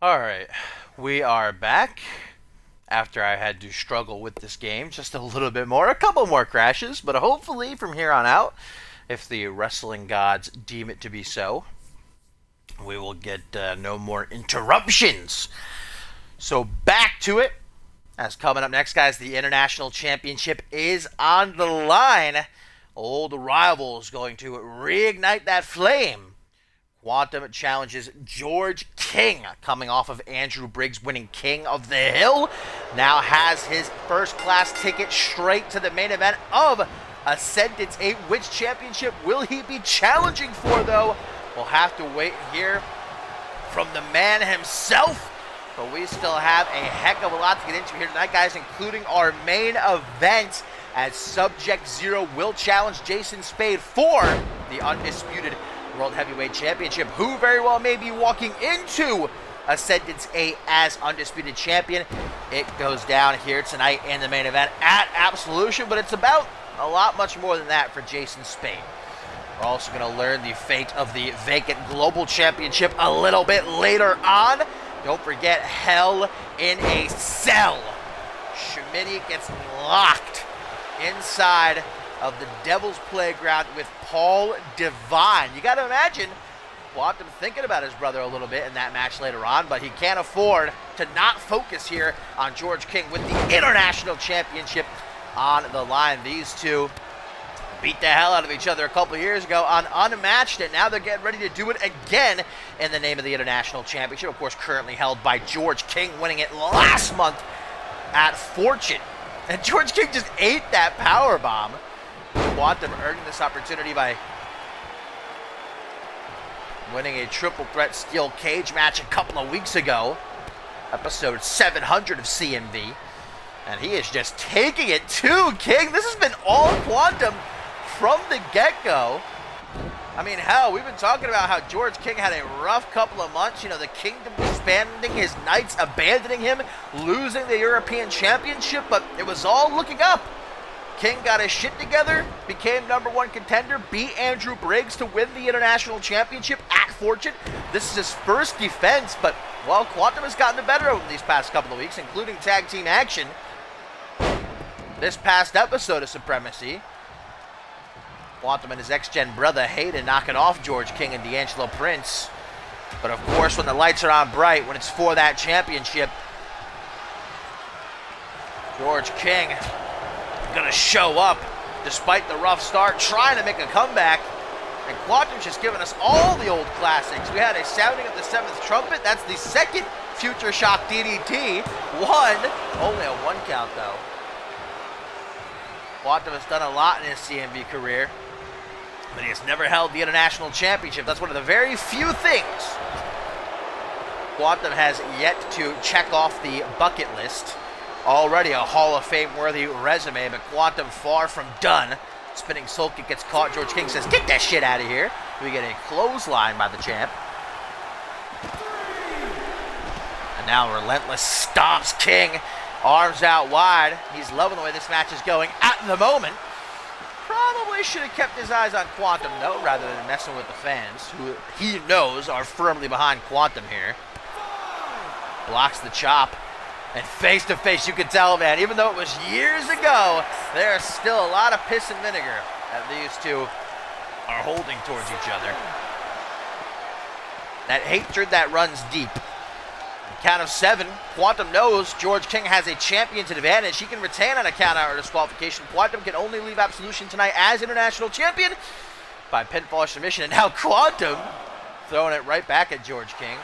Alright, we are back after I had to struggle with this game just a little bit more. A couple more crashes, but hopefully from here on out, if the wrestling gods deem it to be so, we will get no more interruptions. So back to it. As coming up next, guys, the International Championship is on the line. Old rivals going to reignite that flame. Quantum challenges George King, coming off of Andrew Briggs winning King of the Hill. Now has his first class ticket straight to the main event of Ascendance 8. Which championship will he be challenging for, though? We'll have to wait and hear from the man himself. But we still have a heck of a lot to get into here tonight, guys, including our main event, as Subject Zero will challenge Jason Spade for the undisputed World Heavyweight Championship, who very well may be walking into Ascendance 8 as undisputed champion. It goes down here tonight in the main event at Absolution, but it's about a lot much more than that for Jason Spade. We're also going to learn the fate of the vacant Global Championship a little bit later on. Don't forget, Hell in a Cell. Schmitty gets locked inside of the Devil's Playground with Paul Devine. You got to imagine Quantum thinking about his brother a little bit in that match later on, but he can't afford to not focus here on George King with the International Championship on the line. These two beat the hell out of each other a couple years ago on Unmatched, and now they're getting ready to do it again in the name of the International Championship, of course currently held by George King, winning it last month at Fortune. And George King just ate that power bomb. Quantum earning this opportunity by winning a triple threat steel cage match a couple of weeks ago, episode 700 of CMV, and he is just taking it to King. This has been all Quantum from the get-go. I mean, hell, we've been talking about how George King had a rough couple of months. You know, the kingdom disbanding, his knights abandoning him, losing the European Championship, but it was all looking up. King got his shit together, became #1 contender, beat Andrew Briggs to win the International Championship at Fortune. This is his first defense, but, well, Quantum has gotten the better of him these past couple of weeks, including tag team action. This past episode of Supremacy, Quantum and his ex-gen brother Hayden knocking off George King and D'Angelo Prince. But, of course, when the lights are on bright, when it's for that championship, George King going to show up despite the rough start, trying to make a comeback. And Quantum's just giving us all the old classics. We had a sounding of the 7th trumpet. That's the second Future Shock DDT. Only a 1 count though. Quantum has done a lot in his CMV career, but he has never held the International Championship. That's one of the very few things Quantum has yet to check off the bucket list. Already a Hall of Fame worthy resume, but Quantum far from done. Spinning soul kick gets caught. George King says, "Get that shit out of here." We get a clothesline by the champ. And now Relentless stomps King, arms out wide. He's loving the way this match is going at the moment. Probably should have kept his eyes on Quantum though, rather than messing with the fans, who he knows are firmly behind Quantum here. Blocks the chop. And face to face, you can tell, man, even though it was years ago, there's still a lot of piss and vinegar that these two are holding towards each other. That hatred that runs deep. Count of 7, Quantum knows George King has a champion's advantage. He can retain on a count out or disqualification. Quantum can only leave Absolution tonight as International Champion by pinfall submission. And now Quantum throwing it right back at George King.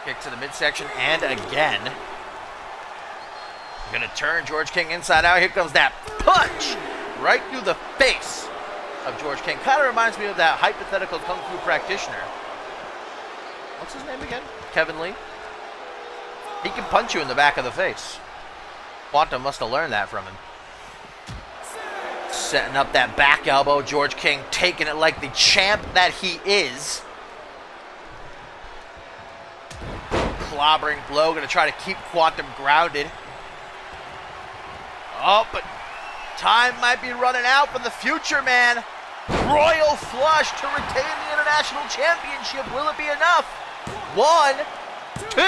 Kick to the midsection, and again. Gonna turn George King inside out. Here comes that punch right through the face of George King. Kind of reminds me of that hypothetical Kung Fu practitioner. What's his name again? Kevin Lee. He can punch you in the back of the face. Quantum must have learned that from him. Setting up that back elbow. George King taking it like the champ that he is. Clobbering blow, going to try to keep Quantum grounded. Oh, but time might be running out for the future man. Royal flush to retain the International Championship. Will it be enough? 1, 2.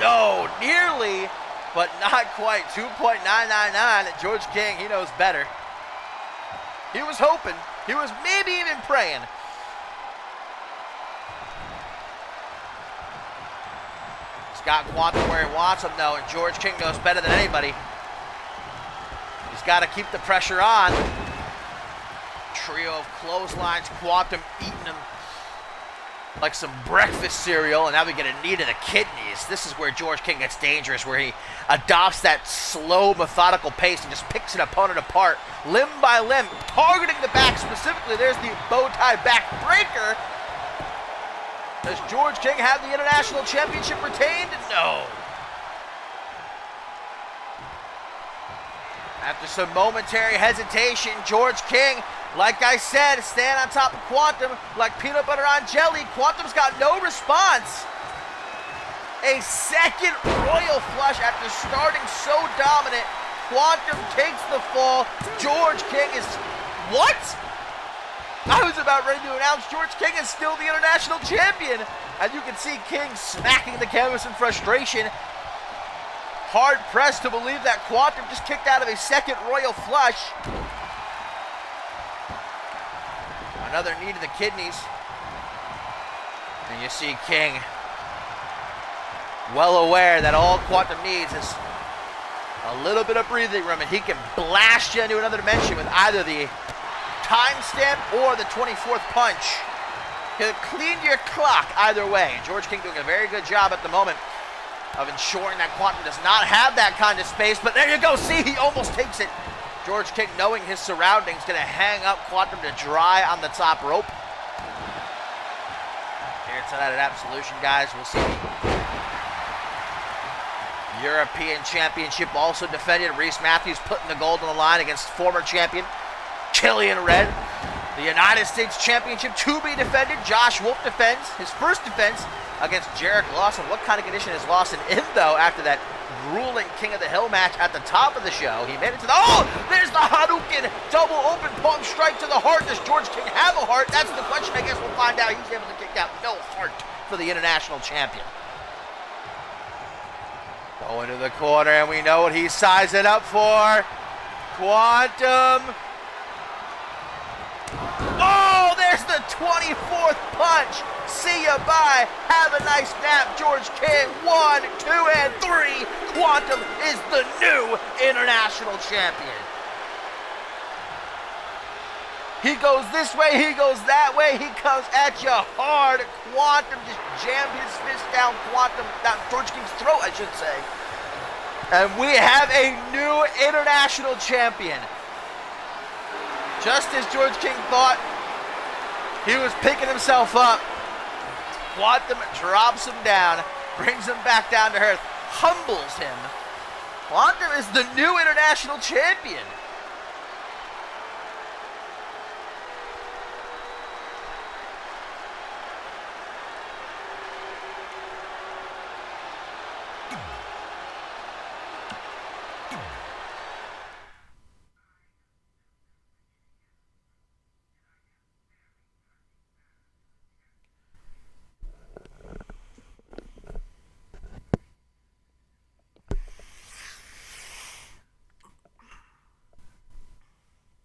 No, nearly, but not quite. 2.999. And George King, he knows better. He was hoping. He was maybe even praying. He's got Quantum where he wants him, though, and George King knows better than anybody. He's got to keep the pressure on. Trio of clotheslines, Quantum eating them like some breakfast cereal, and now we get a knee to the kidneys. This is where George King gets dangerous, where he adopts that slow, methodical pace and just picks an opponent apart, limb by limb, targeting the back specifically. There's the bow tie back breaker. Does George King have the International Championship retained? No. After some momentary hesitation, George King, like I said, stand on top of Quantum like peanut butter on jelly. Quantum's got no response. A second royal flush after starting so dominant. Quantum takes the fall. George King is... What? I was about ready to announce George King is still the international champion. As you can see, King smacking the canvas in frustration. Hard pressed to believe that Quantum just kicked out of a second royal flush. Another knee to the kidneys. And you see King well aware that all Quantum needs is a little bit of breathing room, and he can blast you into another dimension with either the timestamp or the 24th punch. He'll clean your clock either way. And George King doing a very good job at the moment of ensuring that Quantum does not have that kind of space. But there you go. See, he almost takes it. George King, knowing his surroundings, going to hang up Quantum to dry on the top rope. Here tonight at Absolution, guys, we'll see European Championship also defended. Reese Matthews putting the gold on the line against former champion Killian Red. The United States Championship to be defended. Josh Wolf defends his first defense against Jarek Lawson. What kind of condition is Lawson in, though, after that grueling King of the Hill match at the top of the show? He made it to the... Oh! There's the Hadouken! Double open palm strike to the heart. Does George King have a heart? That's the question. I guess we'll find out. He's able to kick out no heart for the international champion. Going to the corner, and we know what he's sizing up for. Quantum. Oh, there's the 24th punch. See ya, bye. Have a nice nap, George King. 1, 2, and 3. Quantum is the new international champion. He goes this way, he goes that way, he comes at you hard. Quantum just jammed his fist down George King's throat, I should say. And we have a new international champion. Just as George King thought he was picking himself up, Quantum drops him down, brings him back down to earth, humbles him. Quantum is the new international champion.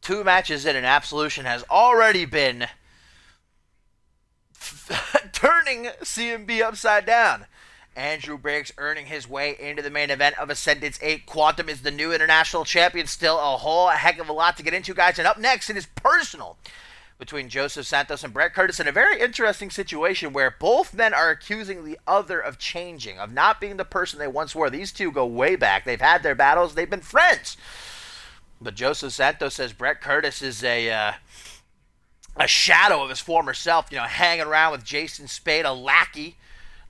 Two matches in, and Absolution has already been turning CMV upside down. Andrew Briggs earning his way into the main event of Ascendance 8. Quantum is the new international champion. Still a whole heck of a lot to get into, guys. And up next, it is personal between Joseph Santos and Brett Curtis in a very interesting situation where both men are accusing the other of changing, of not being the person they once were. These two go way back. They've had their battles. They've been friends. But Joseph Santos says Brett Curtis is a shadow of his former self, hanging around with Jason Spade, a lackey,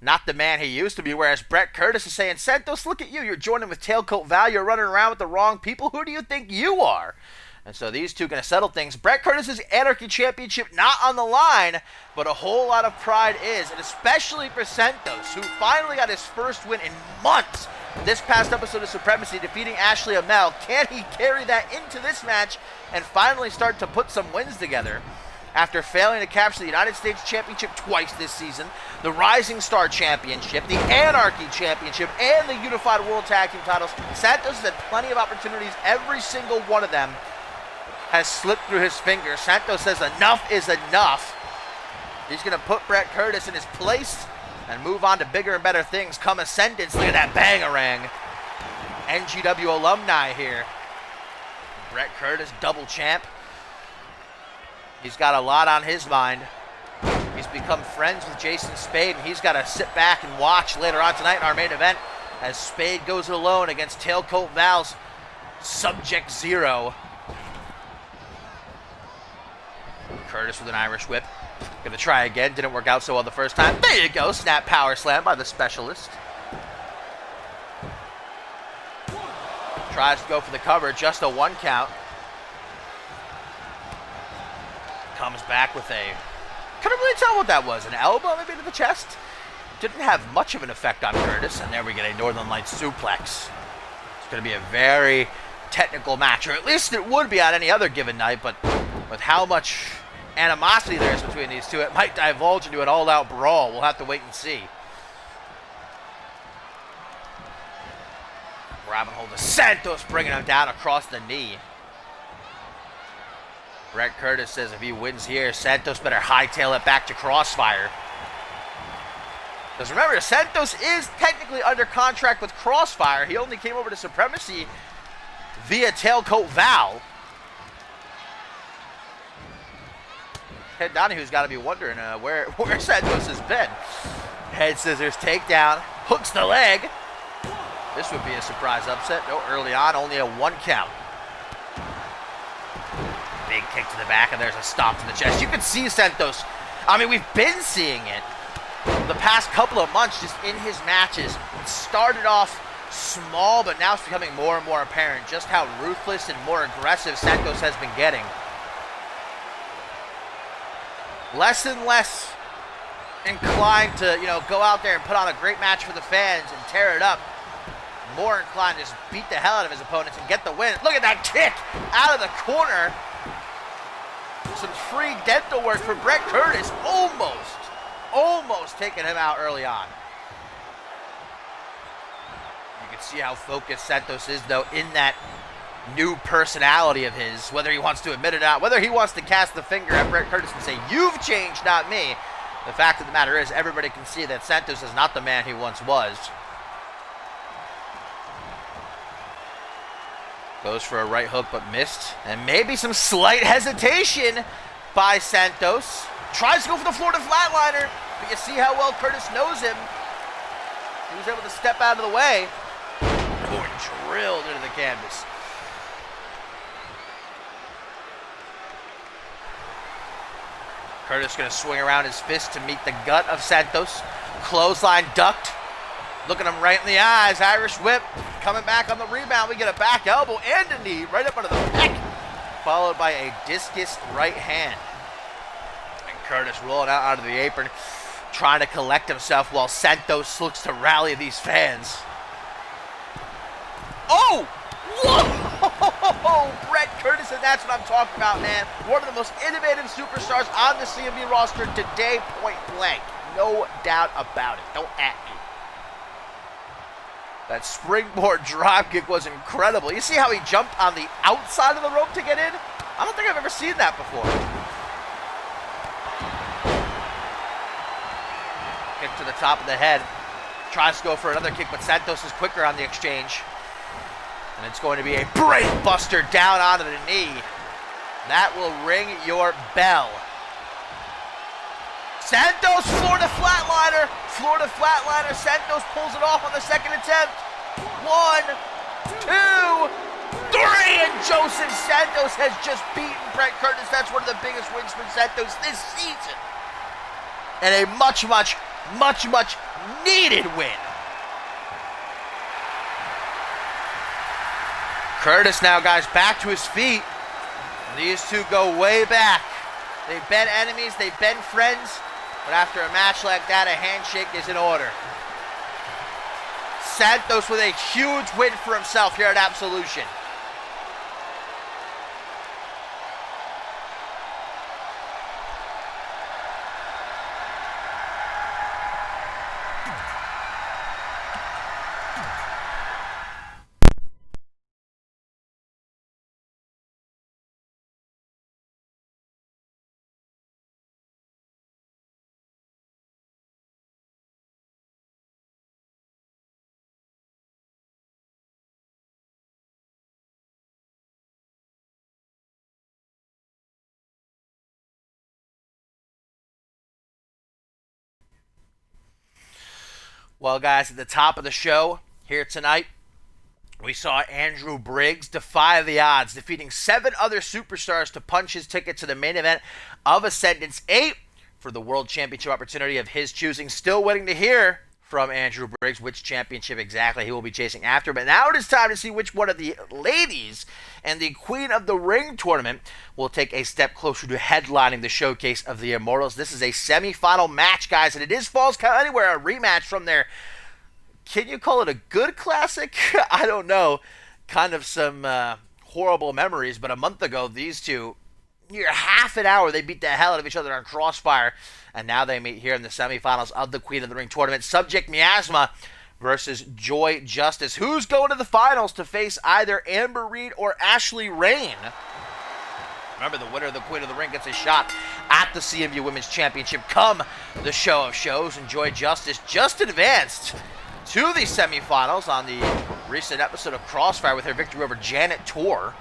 not the man he used to be. Whereas Brett Curtis is saying, Santos, look at you. You're joining with Tailcoat Val. You're running around with the wrong people. Who do you think you are? And so these two are going to settle things. Brett Curtis' Anarchy Championship not on the line, but a whole lot of pride is, and especially for Santos, who finally got his first win in months this past episode of Supremacy, defeating Ashley Amell. Can he carry that into this match and finally start to put some wins together? after failing to capture the United States Championship twice this season, the Rising Star Championship, the Anarchy Championship, and the Unified World Tag Team titles. Santos has had plenty of opportunities. Every single one of them has slipped through his fingers. Santos says enough is enough. He's going to put Brett Curtis in his place and move on to bigger and better things come Ascendance. Look at that bangarang. NGW alumni here. Brett Curtis, double champ. He's got a lot on his mind. He's become friends with Jason Spade, and he's got to sit back and watch later on tonight in our main event as Spade goes it alone against Tailcoat Val's Subject Zero. Curtis with an Irish whip. Gonna try again. Didn't work out so well the first time. There you go. Snap power slam by the specialist. Tries to go for the cover. Just a 1 count. Comes back with a... Couldn't really tell what that was. An elbow maybe to the chest? Didn't have much of an effect on Curtis. And there we get a Northern Lights suplex. It's going to be a very technical match. Or at least it would be on any other given night. But with how much animosity there is between these two, it might divulge into an all-out brawl. We'll have to wait and see. Grabbing hold of Santos, bringing him down across the knee. Brett Curtis says if he wins here, Santos better hightail it back to Crossfire. Because remember, Santos is technically under contract with Crossfire. He only came over to Supremacy via Tailcoat Val. Ted Donahue's got to be wondering where Santos has been. Head scissors takedown, hooks the leg. This would be a surprise upset. No, early on, only a 1 count. Big kick to the back, and there's a stop to the chest. You can see Santos. I mean, we've been seeing it the past couple of months just in his matches. It started off small, but now it's becoming more and more apparent just how ruthless and more aggressive Santos has been getting. Less and less inclined to, go out there and put on a great match for the fans and tear it up. More inclined to just beat the hell out of his opponents and get the win. Look at that kick out of the corner. Some free dental work for Brett Curtis. Almost taking him out early on. You can see how focused Santos is, though, in that new personality of his, whether he wants to admit it or not, whether he wants to cast the finger at Brett Curtis and say, "You've changed, not me." The fact of the matter is, everybody can see that Santos is not the man he once was. Goes for a right hook, but missed. And maybe some slight hesitation by Santos. Tries to go for the Florida Flatliner, but you see how well Curtis knows him. He was able to step out of the way. Boy, drilled into the canvas. Curtis going to swing around his fist to meet the gut of Santos. Clothesline ducked. Looking him right in the eyes. Irish whip. Coming back on the rebound. We get a back elbow and a knee right up under the pec. Followed by a discus right hand. And Curtis rolling out onto the apron. Trying to collect himself while Santos looks to rally these fans. Oh! Whoa! Brett Curtis, and that's what I'm talking about, man. One of the most innovative superstars on the CMV roster today, point blank. No doubt about it. Don't at me. That springboard dropkick was incredible. You see how he jumped on the outside of the rope to get in? I don't think I've ever seen that before. Kick to the top of the head. Tries to go for another kick, but Santos is quicker on the exchange. And it's going to be a brain buster down onto the knee. That will ring your bell. Santos, Florida Flatliner. Florida Flatliner. Santos pulls it off on the second attempt. 1, 2, 3. And Joseph Santos has just beaten Brett Curtis. That's one of the biggest wins for Santos this season. And a much needed win. Curtis now, guys, back to his feet. These two go way back. They've been enemies, they've been friends, but after a match like that, a handshake is in order. Santos with a huge win for himself here at Absolution. Well, guys, at the top of the show here tonight, we saw Andrew Briggs defy the odds, defeating 7 other superstars to punch his ticket to the main event of Ascendance 8 for the World Championship opportunity of his choosing. Still waiting to hear from Andrew Briggs which championship exactly he will be chasing after. But now it is time to see which one of the ladies and the Queen of the Ring tournament will take a step closer to headlining the showcase of the Immortals. This is a semifinal match, guys, and it is Falls Count Anywhere, a rematch from their, can you call it a good classic? I don't know. Kind of some horrible memories, but a month ago, these two, near half an hour, they beat the hell out of each other on Crossfire, and now they meet here in the semifinals of the Queen of the Ring tournament. Subject Miasma versus Joy Justice. Who's going to the finals to face either Amber Reed or Ashley Rain? Remember, the winner of the Queen of the Ring gets a shot at the CMV Women's Championship come the show of shows, and Joy Justice just advanced to the semifinals on the recent episode of Crossfire with her victory over Janet Tor.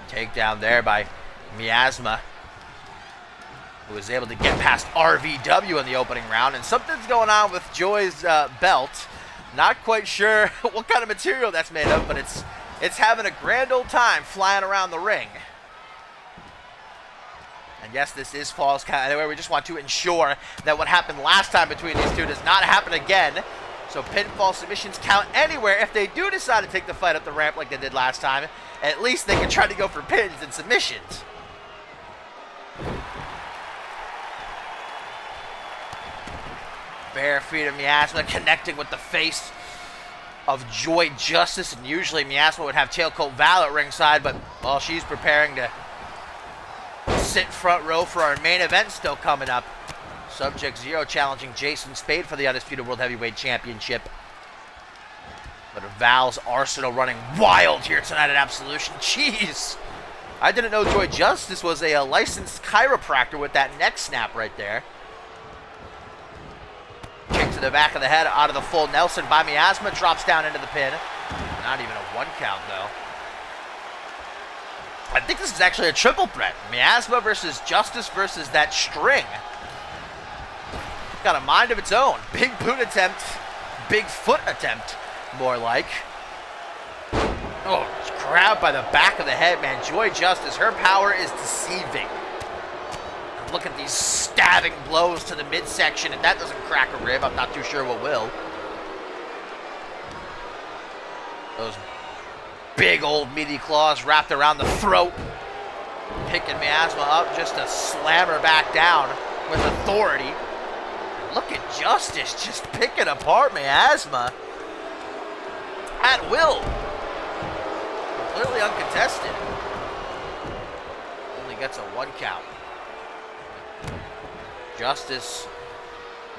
Takedown there by Miasma, who was able to get past RVW in the opening round. And something's going on with Joy's belt. Not quite sure what kind of material that's made of, but it's having a grand old time flying around the ring. And yes, this is Falls Count Anywhere. We just want to ensure that what happened last time between these two does not happen again. So pinfall submissions count anywhere. If they do decide to take the fight up the ramp like they did last time, at least they can try to go for pins and submissions. Bare feet of Miasma connecting with the face of Joy Justice. And usually Miasma would have Tailcoat Val at ringside, but while she's preparing to sit front row for our main event still coming up. Subject Zero challenging Jason Spade for the Undisputed World Heavyweight Championship. But Val's arsenal running wild here tonight at Absolution. Jeez. I didn't know Joy Justice was a licensed chiropractor with that neck snap right there. Kick to the back of the head out of the full Nelson by Miasma. Drops down into the pin. Not even a 1 count, though. I think this is actually a triple threat. Miasma versus Justice versus that string. Got a mind of its own. Big boot attempt. Big foot attempt, more like. Oh, grabbed by the back of the head, man. Joy Justice, her power is deceiving. And look at these stabbing blows to the midsection. If that doesn't crack a rib, I'm not too sure what will. Those big old meaty claws wrapped around the throat. Picking Miasma up just to slam her back down with authority. Look at Justice just picking apart Miasma at will. Completely uncontested. Only gets a 1 count. Justice,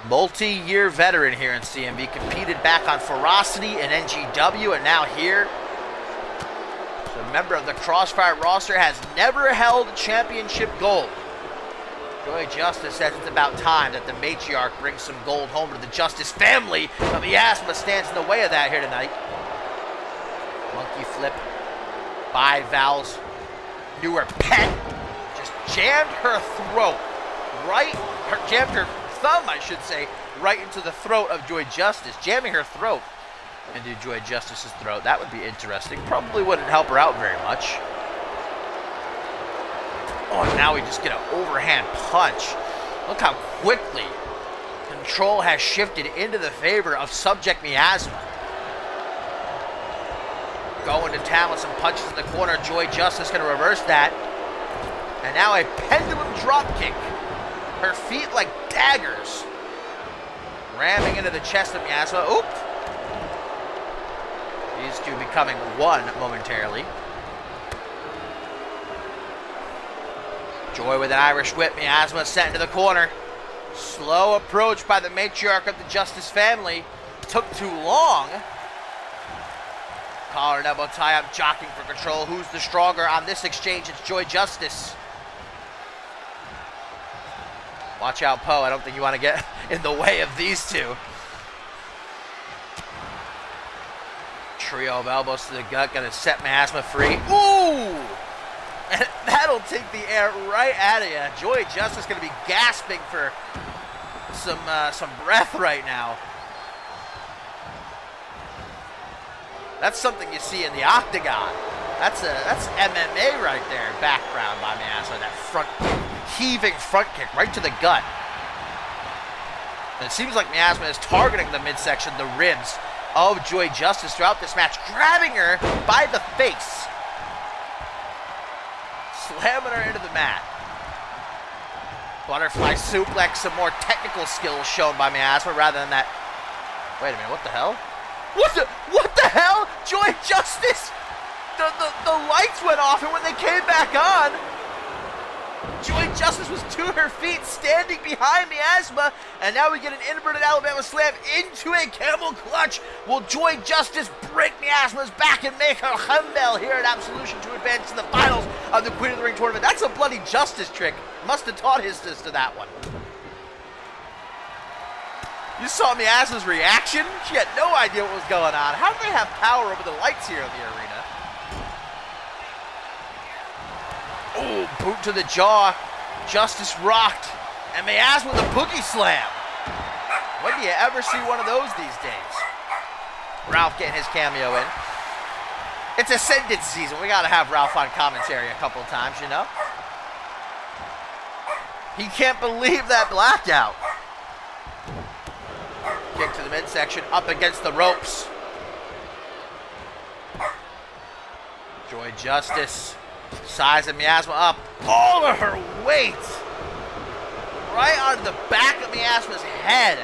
multi-year veteran here in CMV, competed back on Ferocity and NGW, and now here. So a member of the Crossfire roster has never held championship gold. Joy Justice says it's about time that the matriarch brings some gold home to the Justice family, but Miasma stands in the way of that here tonight. Monkey flip by Val's newer pet. Just jammed her throat, jammed her thumb, I should say, right into the throat of Joy Justice. Jamming her throat into Joy Justice's throat. That would be interesting. Probably wouldn't help her out very much. Oh, now we just get an overhand punch. Look how quickly control has shifted into the favor of Subject Miasma. Going to town with some punches in the corner. Joy Justice going to reverse that. And now a pendulum drop kick. Her feet like daggers. Ramming into the chest of Miasma. Oop. These two becoming one momentarily. Joy with an Irish whip. Miasma sent into the corner. Slow approach by the matriarch of the Justice family. Took too long. Collar and elbow tie-up, jockeying for control. Who's the stronger on this exchange? It's Joy Justice. Watch out, Poe. I don't think you want to get in the way of these two. Trio of elbows to the gut. Going to set Miasma free. Ooh! And that'll take the air right out of you. Joy Justice going to be gasping for some breath right now. That's something you see in the octagon. That's MMA right there. Background by Miasma. That front heaving front kick right to the gut. And it seems like Miasma is targeting the midsection, the ribs of Joy Justice throughout this match, grabbing her by the face, slamming her into the mat. Butterfly suplex, some more technical skills shown by Miasma rather than that. Wait a minute, what the hell? What the hell? Joy Justice! The lights went off, and when they came back on, Joy Justice was to her feet, standing behind Miasma, and now we get an inverted Alabama slam into a camel clutch. Will Joy Justice break Miasma's back and make her humble here at Absolution to advance to the finals of the Queen of the Ring tournament? That's a bloody Justice trick. Must have taught his sister that one. You saw Miasma's reaction? She had no idea what was going on. How do they have power over the lights here in the arena? Oh, boot to the jaw. Justice rocked. And Miasma with a boogie slam. When do you ever see one of those these days? Ralph getting his cameo in. It's Ascendant season. We got to have Ralph on commentary a couple times, you know? He can't believe that blackout. Kick to the midsection, up against the ropes. Joy Justice sizing Miasma up. All of her weight right onto the back of Miasma's head.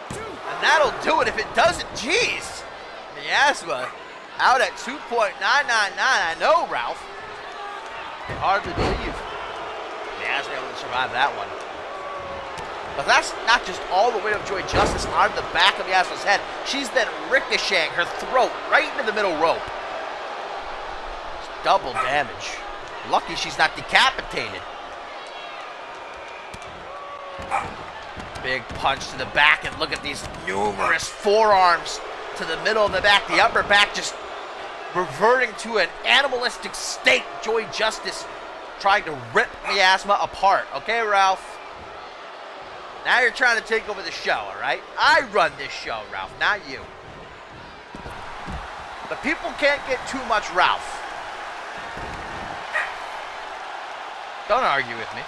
And that'll do it. If it doesn't, jeez. Miasma out at 2.999. I know, Ralph. I can hardly believe Miasma able to survive that one. But that's not just all the weight of Joy Justice onto the back of Miasma's head. She's then ricocheting her throat right into the middle rope. It's double damage. Lucky she's not decapitated. Big punch to the back, and look at these numerous forearms to the middle of the back. The upper back just reverting to an animalistic state. Joy Justice trying to rip Miasma apart. Okay, Ralph? Now you're trying to take over the show, all right? I run this show, Ralph, not you. But people can't get too much Ralph. Don't argue with me.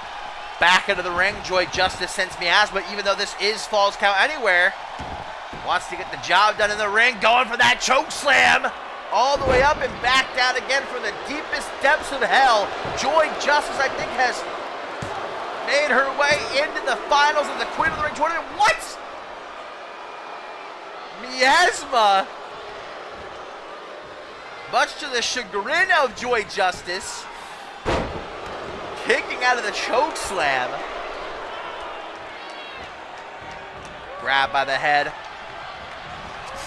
Back into the ring, Joy Justice sends Miasma, even though this is Falls Count Anywhere. Wants to get the job done in the ring, going for that choke slam. All the way up and back down again from the deepest depths of hell. Joy Justice, I think, has made her way into the finals of the Queen of the Ring tournament. What? Miasma, much to the chagrin of Joy Justice, kicking out of the choke slam. Grabbed by the head.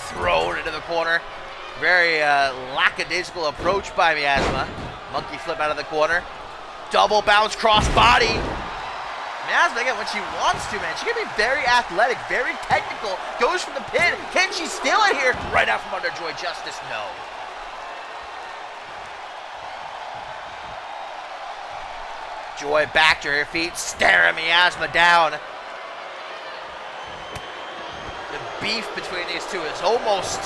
Thrown into the corner. Very lackadaisical approach by Miasma. Monkey flip out of the corner. Double bounce cross body. Miasma, again, when she wants to, man, she can be very athletic, very technical. Goes from the pin. Can she steal it here? Right out from under Joy Justice. No. Joy back to her feet, staring Miasma down. The beef between these two is almost,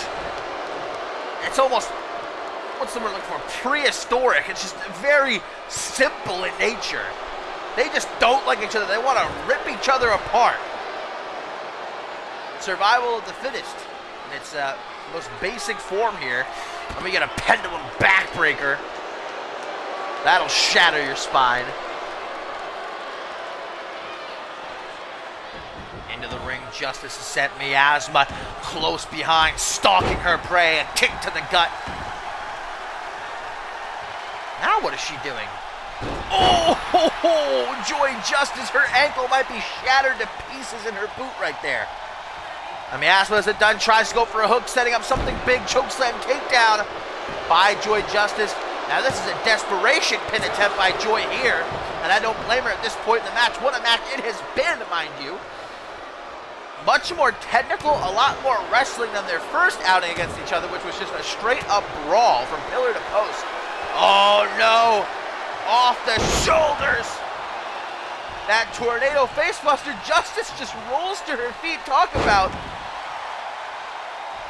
what's the word I'm looking for? Prehistoric. It's just very simple in nature. They just don't like each other. They want to rip each other apart. Survival of the fittest. In its most basic form here. Let me get a pendulum backbreaker. That'll shatter your spine. Into the ring, Justice has sent Miasma close behind, stalking her prey, a kick to the gut. Now what is she doing? Oh, Joy Justice, her ankle might be shattered to pieces in her boot right there. And Miasma, as it done, tries to go for a hook, setting up something big, chokeslam takedown by Joy Justice. Now this is a desperation pin attempt by Joy here, and I don't blame her at this point in the match. What a match it has been, mind you. Much more technical, a lot more wrestling than their first outing against each other, which was just a straight-up brawl from pillar to post. Oh, no. Off the shoulders. That tornado facebuster. Justice just rolls to her feet. Talk about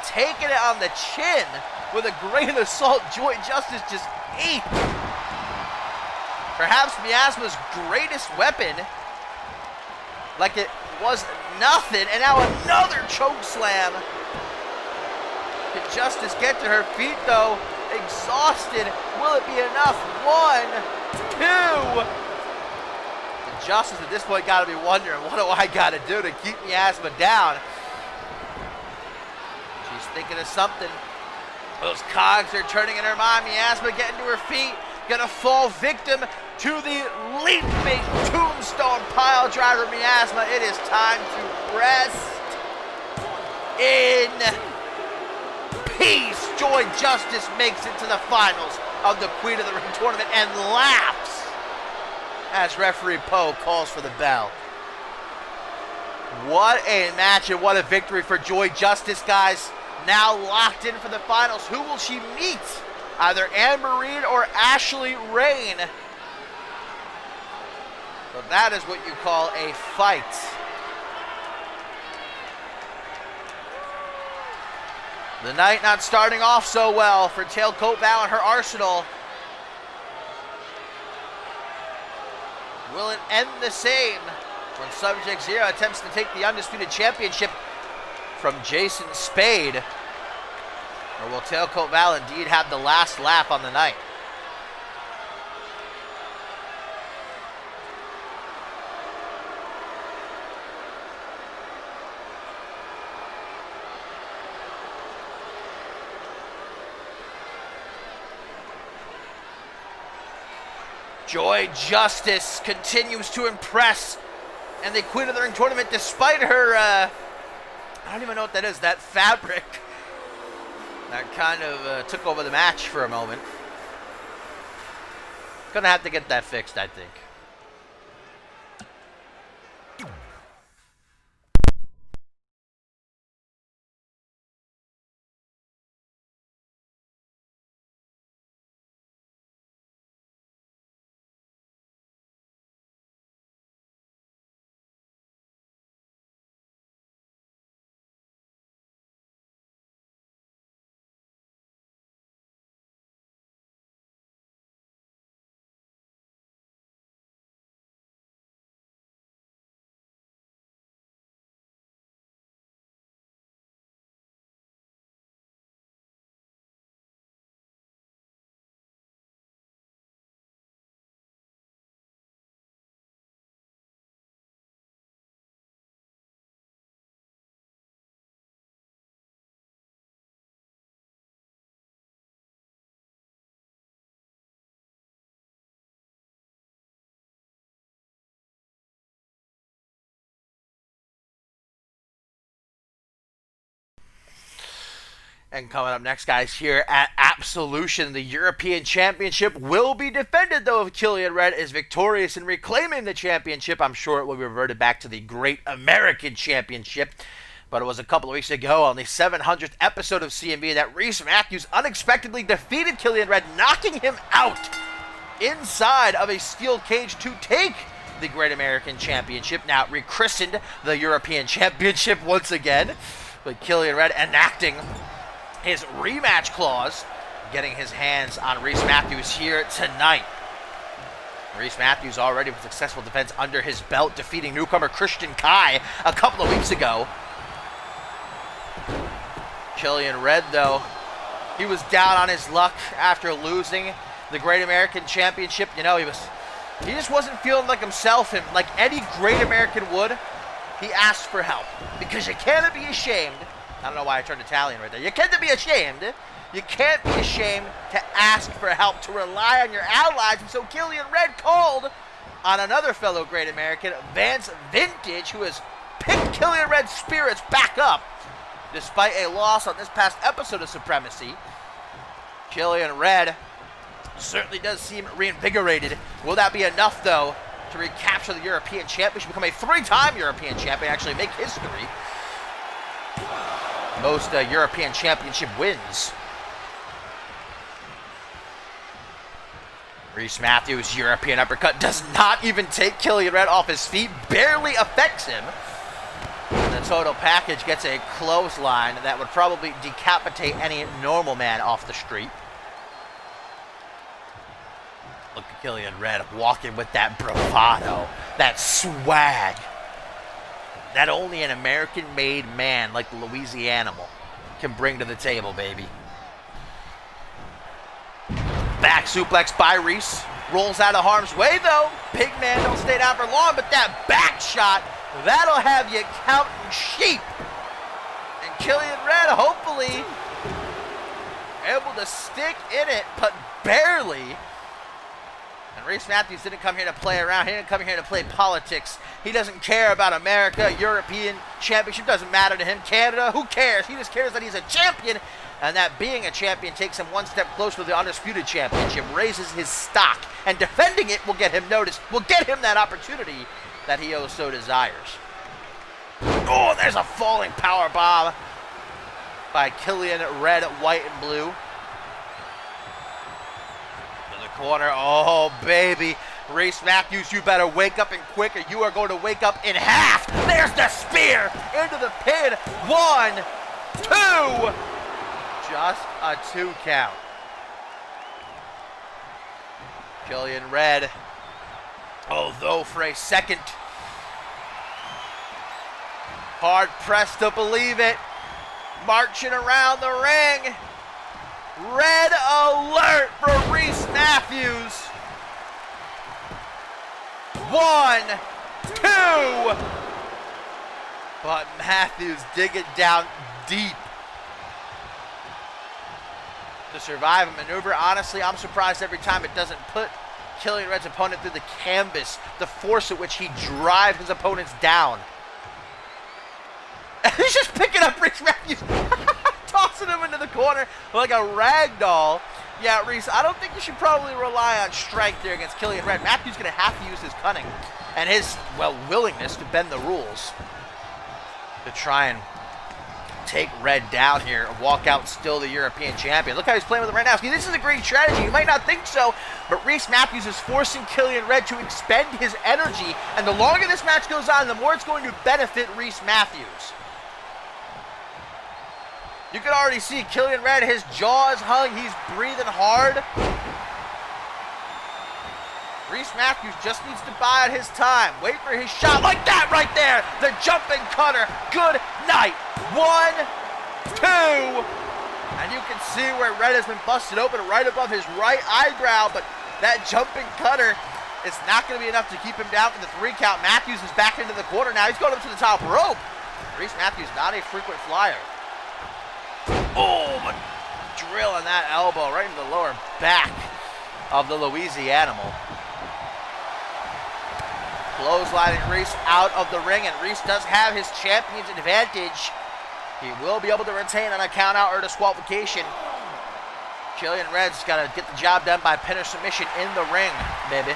taking it on the chin with a grain of salt. Joy Justice just ate. Perhaps Miasma's greatest weapon. Like it was nothing. And now another choke slam. Can Justice get to her feet though? Exhausted. Will it be enough? 1, 2. Justice at this point got to be wondering, what do I got to do to keep Miasma down? She's thinking of something. Those cogs are turning in her mind. Miasma getting to her feet. Gonna fall victim to the leaping tombstone pile driver Miasma. It is time to rest in peace. Joy Justice makes it to the finals of the Queen of the Ring tournament and laughs as referee Poe calls for the bell. What a match and what a victory for Joy Justice, guys. Now locked in for the finals. Who will she meet? Either Anne Marie or Ashley Rain. But that is what you call a fight. The night not starting off so well for Tailcoat Val and her arsenal. Will it end the same when Subject Zero attempts to take the Undisputed Championship from Jason Spade? Or will Tailcoat Val indeed have the last laugh on the night? Joy Justice continues to impress in the Queen of the Ring tournament despite her, I don't even know what that is, that fabric that kind of took over the match for a moment. Gonna have to get that fixed, I think. And coming up next, guys, here at Absolution, the European Championship will be defended, though, if Killian Red is victorious in reclaiming the championship. I'm sure it will be reverted back to the Great American Championship. But it was a couple of weeks ago on the 700th episode of CMV that Reese Matthews unexpectedly defeated Killian Red, knocking him out inside of a steel cage to take the Great American Championship, now rechristened the European Championship once again, with Killian Red enacting his rematch clause, getting his hands on Reese Matthews here tonight. Reese Matthews already with successful defense under his belt, defeating newcomer Christian Kai a couple of weeks ago. Killian Red, though, he was down on his luck after losing the Great American Championship. You know, he just wasn't feeling like himself, and like any Great American would, he asked for help. Because you can't be ashamed. I don't know why I turned Italian right there. You can't be ashamed. You can't be ashamed to ask for help, to rely on your allies. And so Killian Red called on another fellow Great American, Vance Vintage, who has picked Killian Red's spirits back up despite a loss on this past episode of Supremacy. Killian Red certainly does seem reinvigorated. Will that be enough, though, to recapture the European Championship, become a 3-time European champion, actually make history? Most European Championship wins. Reese Matthews, European uppercut, does not even take Killian Red off his feet, barely affects him. And the total package gets a clothesline that would probably decapitate any normal man off the street. Look at Killian Red walking with that bravado, that swag that only an American-made man like the Louisianimal can bring to the table, baby. Back suplex by Reese. Rolls out of harm's way, though. Big man don't stay down for long, but that back shot, that'll have you counting sheep. And Killian Red, hopefully, able to stick in it, but barely. And Reese Matthews didn't come here to play around. He didn't come here to play politics. He doesn't care about America, European championship. Doesn't matter to him. Canada, who cares? He just cares that he's a champion, and that being a champion takes him one step closer to the undisputed championship, raises his stock, and defending it will get him noticed, will get him that opportunity that he so desires. Oh, there's a falling power bomb by Killian Red, white, and blue. Corner. Oh, baby. Reese Matthews, you better wake up and quick or you are going to wake up in half. There's the spear into the pin. 1, 2. Just a 2 count. Killian Red, although for a second, hard pressed to believe it, marching around the ring. Red alert for Reese Matthews. 1, 2. But Matthews digging down deep to survive a maneuver. Honestly, I'm surprised every time it doesn't put Killian Red's opponent through the canvas. The force at which he drives his opponents down. He's just picking up Reese Matthews. Tossing him into the corner like a rag doll. Yeah, Reese, I don't think you should probably rely on strength there against Killian Red. Matthews going to have to use his cunning and his, well, willingness to bend the rules to try and take Red down here and walk out still the European champion. Look how he's playing with him right now. See, this is a great strategy. You might not think so, but Reese Matthews is forcing Killian Red to expend his energy, and the longer this match goes on, the more it's going to benefit Reese Matthews. You can already see Killian Red, his jaw is hung, he's breathing hard. Reese Matthews just needs to bide his time. Wait for his shot, like that right there. The jumping cutter, good night. 1, 2. And you can see where Red has been busted open right above his right eyebrow, but that jumping cutter is not going to be enough to keep him down for the 3 count. Matthews is back into the corner now. He's going up to the top rope. Reese Matthews, not a frequent flyer. Oh, but drilling that elbow right into the lower back of the Louisianimal. Clotheslining Reese out of the ring, and Reese does have his champion's advantage. He will be able to retain on a count out or disqualification. Killian Red's got to get the job done by pin or submission in the ring, baby.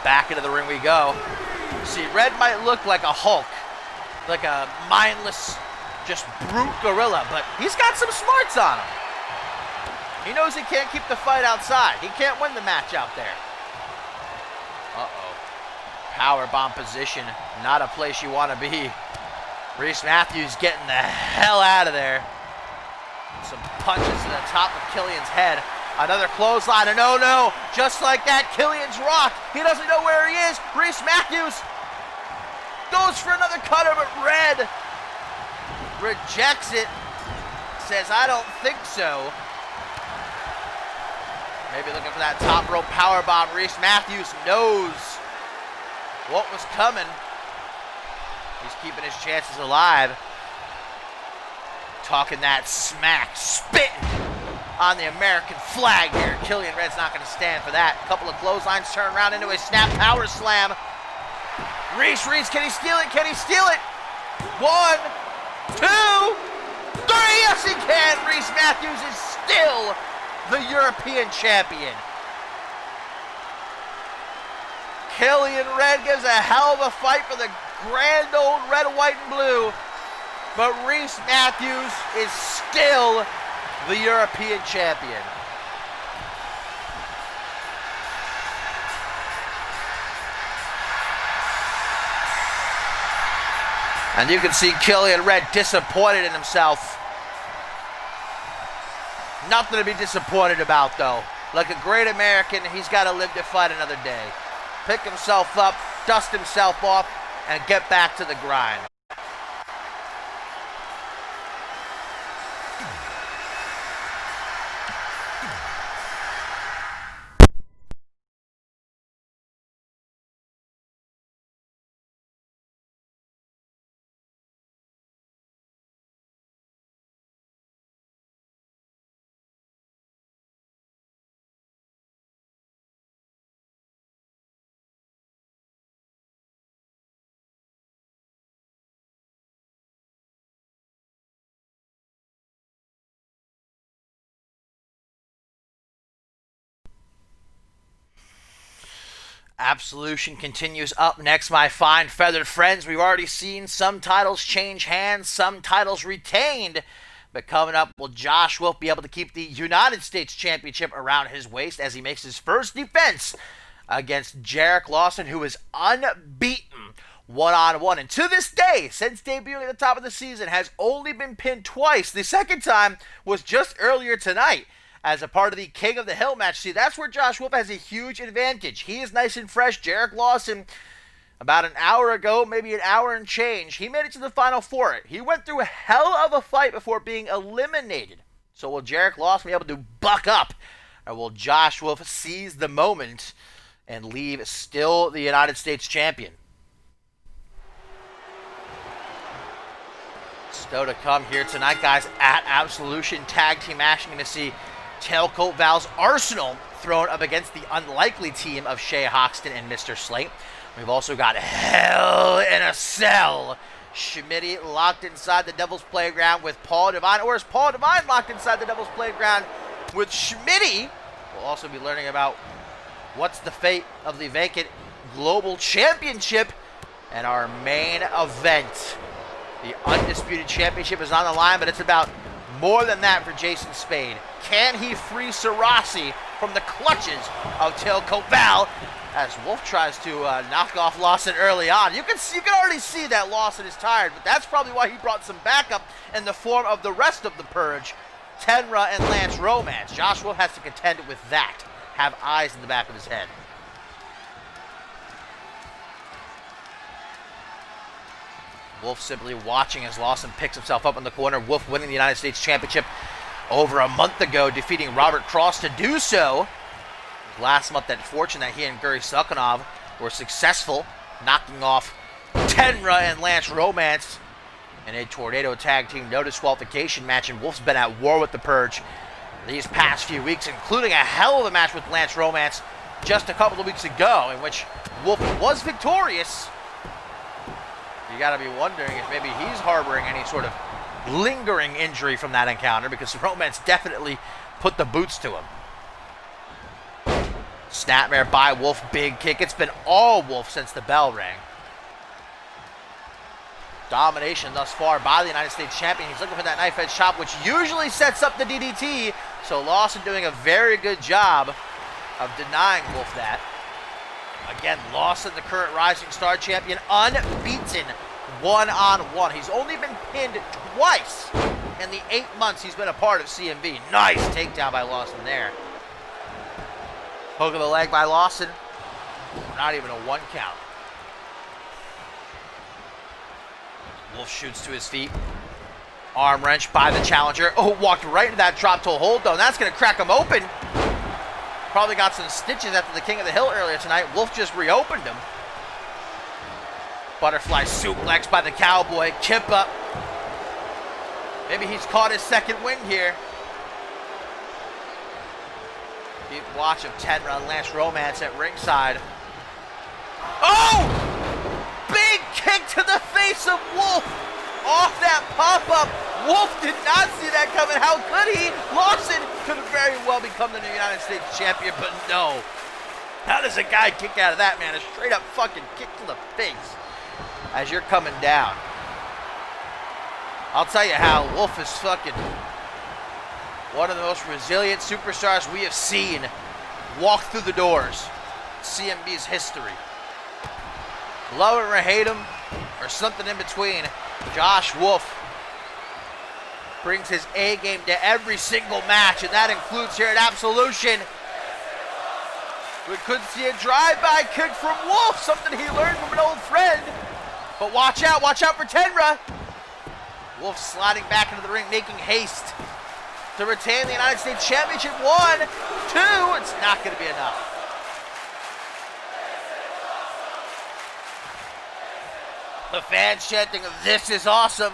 Back into the ring we go. See, Red might look like a Hulk, like a mindless, just brute gorilla, but he's got some smarts on him. He knows he can't keep the fight outside. He can't win the match out there. Uh-oh. Powerbomb position, not a place you want to be. Reese Matthews getting the hell out of there. Some punches to the top of Killian's head. Another clothesline, and oh no, just like that, Killian's rocked. He doesn't know where he is. Reese Matthews goes for another cutter, but Red rejects it. Says, I don't think so. Maybe looking for that top rope powerbomb. Reese Matthews knows what was coming. He's keeping his chances alive. Talking that smack, spitting on the American flag here. Killian Red's not going to stand for that. A couple of clotheslines turn around into a snap power slam. Reese, can he steal it? Can he steal it? 1, 2, 3. Yes, he can. Reese Matthews is still the European champion. Killian Red gives a hell of a fight for the grand old red, white, and blue. But Reese Matthews is still the European champion. And you can see Killian Red disappointed in himself. Nothing to be disappointed about, though. Like a great American, he's got to live to fight another day. Pick himself up, dust himself off, and get back to the grind. Absolution continues up next, my fine feathered friends. We've already seen some titles change hands, some titles retained. But coming up, will Josh Wolf be able to keep the United States Championship around his waist as he makes his first defense against Jarek Lawson, who is unbeaten one-on-one. And to this day, since debuting at the top of the season, has only been pinned twice. The second time was just earlier tonight, as a part of the King of the Hill match. See, that's where Josh Wolf has a huge advantage. He is nice and fresh. Jarek Lawson, about an hour ago, maybe an hour and change, he made it to the Final Four. He went through a hell of a fight before being eliminated. So will Jarek Lawson be able to buck up? Or will Josh Wolf seize the moment and leave still the United States champion? Still to come here tonight, guys, at Absolution Tag Team action. Going to see Tailcoat Val's Arsenal thrown up against the unlikely team of Shay Hoxton and Mr. Slate. We've also got Hell in a Cell. Schmitty locked inside the Devil's Playground with Paul Devine, or is Paul Devine locked inside the Devil's Playground with Schmitty? We'll also be learning about what's the fate of the vacant Global Championship and our main event. The Undisputed Championship is on the line, but it's about more than that for Jason Spade. Can he free Sarasi from the clutches of Tailcoat Val as Wolf tries to knock off Lawson early on? You can already see that Lawson is tired, but that's probably why he brought some backup in the form of the rest of the Purge, Tenra and Lance Romance. Josh Wolf has to contend with that, have eyes in the back of his head. Wolf simply watching as Lawson picks himself up in the corner. Wolf winning the United States Championship over a month ago, defeating Robert Cross to do so. Last month, that fortune that he and Guri Sukhanov were successful, knocking off Tenra and Lance Romance in a Tornado Tag Team no disqualification match. And Wolf's been at war with the Purge these past few weeks, including a hell of a match with Lance Romance just a couple of weeks ago, in which Wolf was victorious. You got to be wondering if maybe he's harboring any sort of lingering injury from that encounter, because Romance definitely put the boots to him. Snapmare by Wolf, big kick. It's been all Wolf since the bell rang. Domination thus far by the United States champion. He's looking for that knife edge chop, which usually sets up the DDT. So Lawson doing a very good job of denying Wolf that. Again, Lawson, the current Rising Star champion, unbeaten one-on-one. He's only been pinned twice in the 8 months he's been a part of CMV. Nice takedown by Lawson there. Hook of the leg by Lawson. Not even a one count. Wolf shoots to his feet. Arm wrench by the challenger. Oh, walked right into that drop toe hold, though. That's going to crack him open. Probably got some stitches after the King of the Hill earlier tonight. Wolf just reopened him. Butterfly suplex by the Cowboy. Kip up. Maybe he's caught his second win here. Keep watch of Tenra and Lance Romance at ringside. Oh! Big kick to the face of Wolf. Off that pop-up. Wolf did not see that coming. How could he? Lawson could very well become the new United States champion, but no. How does a guy kick out of that, man? A straight-up fucking kick to the face as you're coming down. I'll tell you how Wolf is fucking One of the most resilient superstars we have seen walk through the doors. CMV's history. Love him or hate him, or something in between, Josh Wolf brings his A game to every single match, and that includes here at Absolution. We could see a drive-by kick from Wolf, something he learned from an old friend. But watch out for Tenra. Wolf sliding back into the ring, making haste to retain the United States Championship. 1, 2, it's not going to be enough. The fans chanting, "This is awesome."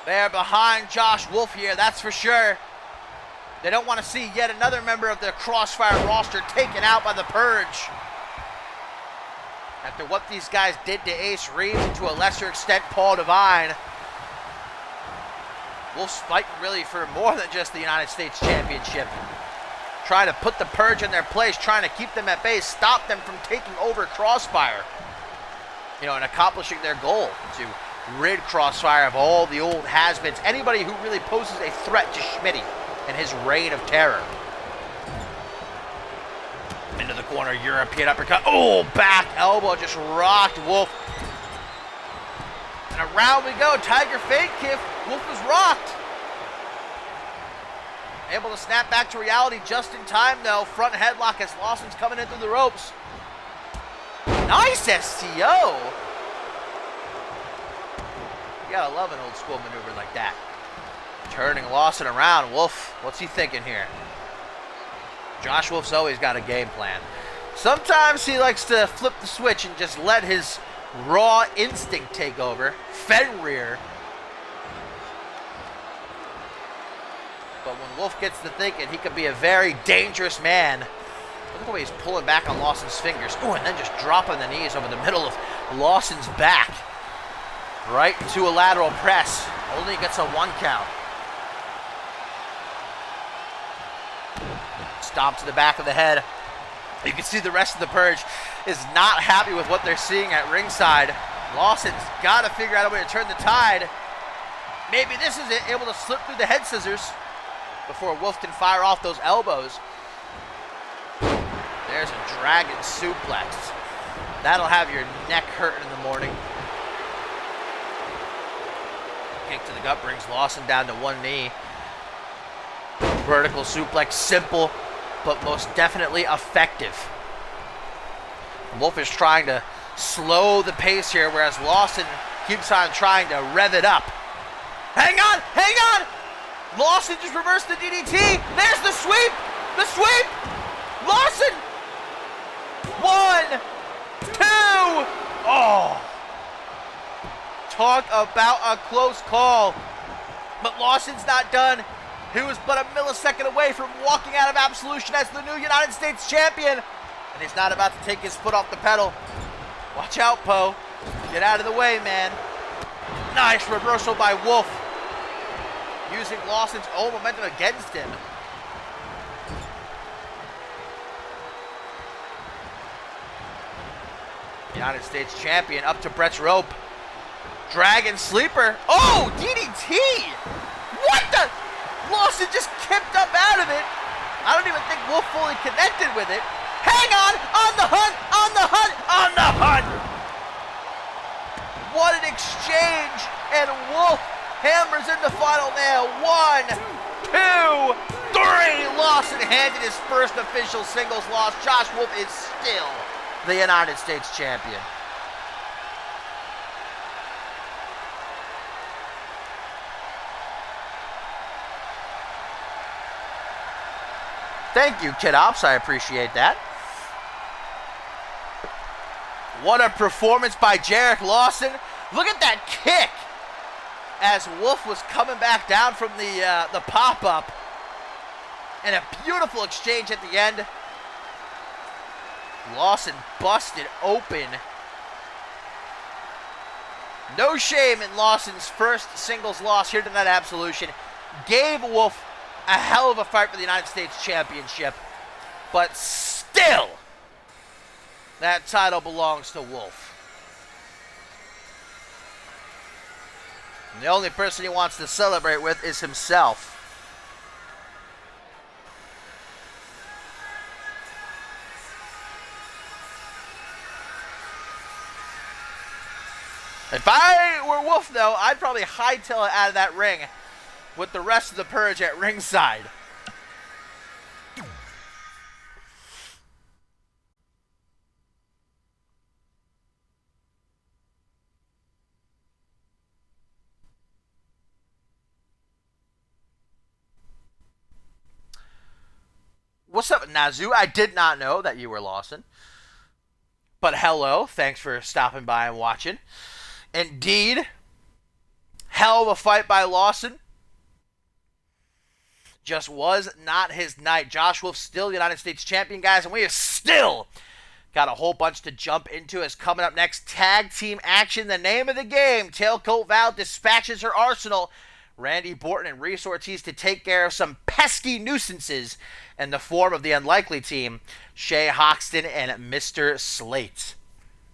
They're behind Josh Wolf here, that's for sure. They don't want to see yet another member of the Crossfire roster taken out by the Purge. After what these guys did to Ace Reeves and to a lesser extent Paul Devine, Wolf's fighting really for more than just the United States Championship. Trying to put the Purge in their place, trying to keep them at bay, stop them from taking over Crossfire. You know, and accomplishing their goal to rid Crossfire of all the old has-beens, anybody who really poses a threat to Schmitty and his reign of terror. Into the corner, European uppercut. Oh, back elbow just rocked Wolf. And around we go, Tiger fake kick. Wolf was rocked. Able to snap back to reality just in time, though. Front headlock as Lawson's coming in through the ropes. Nice STO. You gotta love an old school maneuver like that. Turning Lawson around. Wolf, what's he thinking here? Josh Wolf's always got a game plan. Sometimes he likes to flip the switch and just let his raw instinct take over. Fenrir. But when Wolf gets to thinking, he could be a very dangerous man. Look at the way he's pulling back on Lawson's fingers. Ooh, and then just dropping the knees over the middle of Lawson's back. Right into a lateral press. Only gets a 1 count. Stomp to the back of the head. You can see the rest of the Purge is not happy with what they're seeing at ringside. Lawson's got to figure out a way to turn the tide. Maybe this is it, able to slip through the head scissors before Wolf can fire off those elbows. There's a dragon suplex. That'll have your neck hurting in the morning. Kick to the gut brings Lawson down to 1 knee. Vertical suplex, simple, but most definitely effective. Wolf is trying to slow the pace here, whereas Lawson keeps on trying to rev it up. Hang on, hang on! Lawson just reversed the DDT. There's the sweep! The sweep! Lawson! 1, 2! Oh! Talk about a close call. But Lawson's not done. He was but a millisecond away from walking out of Absolution as the new United States Champion. And he's not about to take his foot off the pedal. Watch out, Poe. Get out of the way, man. Nice reversal by Wolf. Using Lawson's own momentum against him. United States Champion up to Brett's rope. Dragon Sleeper. Oh, DDT! What the? Lawson just kicked up out of it. I don't even think Wolf fully connected with it. Hang on the hunt, on the hunt, on the hunt. What an exchange, and Wolf hammers in the final nail. 1, 2, 3. Lawson handed his first official singles loss. Josh Wolf is still the United States Champion. Thank you, Kid Ops. I appreciate that. What a performance by Jarek Lawson. Look at that kick as Wolf was coming back down from the pop-up. And a beautiful exchange at the end. Lawson busted open. No shame in Lawson's first singles loss here tonight at Absolution. Gave Wolf a hell of a fight for the United States Championship. But still, that title belongs to Wolf. And the only person he wants to celebrate with is himself. If I were Wolf, though, I'd probably hightail it out of that ring with the rest of the Purge at ringside. What's up, Nazu? I did not know that you were Lawson. But hello, thanks for stopping by and watching. Indeed, hell of a fight by Lawson. Just was not his night. Josh Wolf still United States champion, guys, and we have still got a whole bunch to jump into. As coming up next, tag team action, the name of the game. Tailcoat Val dispatches her arsenal. Randy Borton and Reese Ortiz to take care of some pesky nuisances in the form of the unlikely team, Shay Hoxton and Mr. Slate.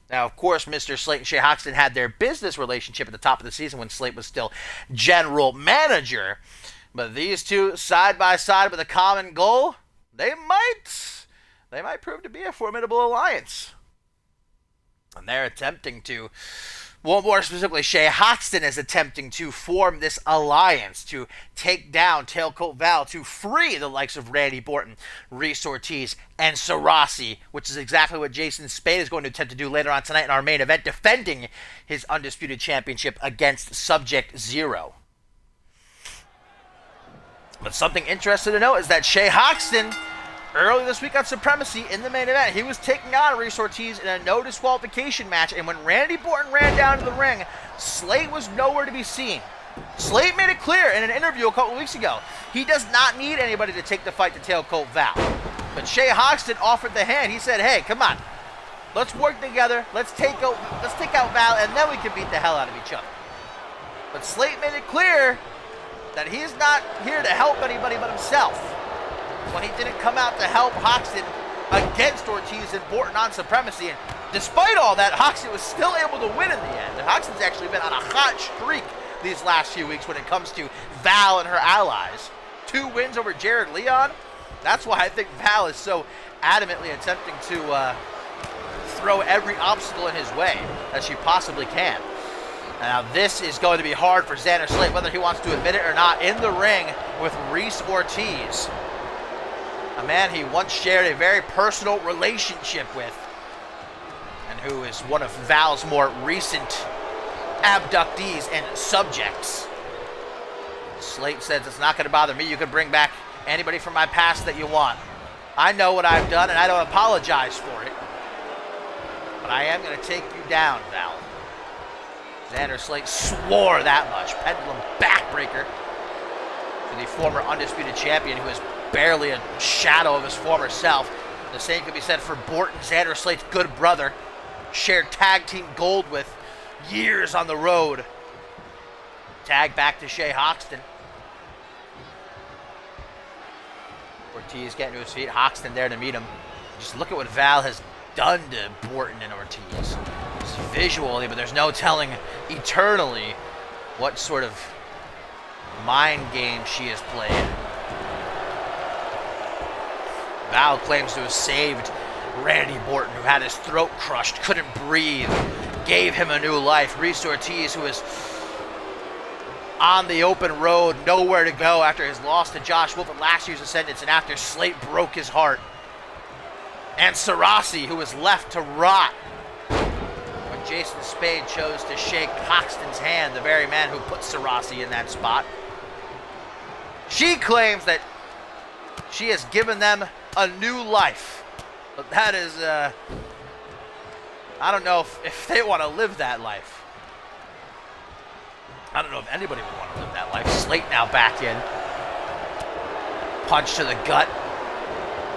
Now, of course, Mr. Slate and Shay Hoxton had their business relationship at the top of the season when Slate was still general manager. But these two, side by side with a common goal, they might prove to be a formidable alliance. And they're attempting to, well, more specifically, Shay Hoxton is attempting to form this alliance to take down Tailcoat Val, to free the likes of Randy Borton, Reese Ortiz, and Sarasi, which is exactly what Jason Spade is going to attempt to do later on tonight in our main event, defending his undisputed championship against Subject Zero. But something interesting to note is that Shay Hoxton, early this week on Supremacy in the main event, he was taking on Reese Ortiz in a no disqualification match, and when Randy Borton ran down to the ring, Slate was nowhere to be seen. Slate made it clear in an interview a couple weeks ago, he does not need anybody to take the fight to Tailcoat Val. But Shay Hoxton offered the hand. He said, hey, come on, let's work together, let's take out Val, and then we can beat the hell out of each other. But Slate made it clear that he's not here to help anybody but himself. When he didn't come out to help Hoxton against Ortiz and Borton on Supremacy. And despite all that, Hoxton was still able to win in the end. And Hoxton's actually been on a hot streak these last few weeks when it comes to Val and her allies. 2 wins over Jared Leon. That's why I think Val is so adamantly attempting to throw every obstacle in his way that she possibly can. Now this is going to be hard for Xander Slate, whether he wants to admit it or not, in the ring with Reese Ortiz. A man he once shared a very personal relationship with, and who is one of Val's more recent abductees and subjects. Slate says, it's not going to bother me. You can bring back anybody from my past that you want. I know what I've done, and I don't apologize for it. But I am going to take you down, Val. Xander Slate swore that much. Pendulum backbreaker for the former undisputed champion, who is barely a shadow of his former self. The same could be said for Borton, Xander Slate's good brother. Shared tag team gold with, years on the road. Tag back to Shay Hoxton. Ortiz getting to his feet. Hoxton there to meet him. Just look at what Val has done to Borton and Ortiz. Just visually, but there's no telling eternally what sort of mind game she has played. Val claims to have saved Randy Borton, who had his throat crushed, couldn't breathe, gave him a new life. Reese Ortiz, who is on the open road, nowhere to go after his loss to Josh Wolf at last year's Ascendance and after Slate broke his heart. And Sarasi, who was left to rot when Jason Spade chose to shake Hoxton's hand, the very man who put Sarasi in that spot. She claims that she has given them a new life. But that is, I don't know if they want to live that life. I don't know if anybody would want to live that life. Slate now back in. Punch to the gut.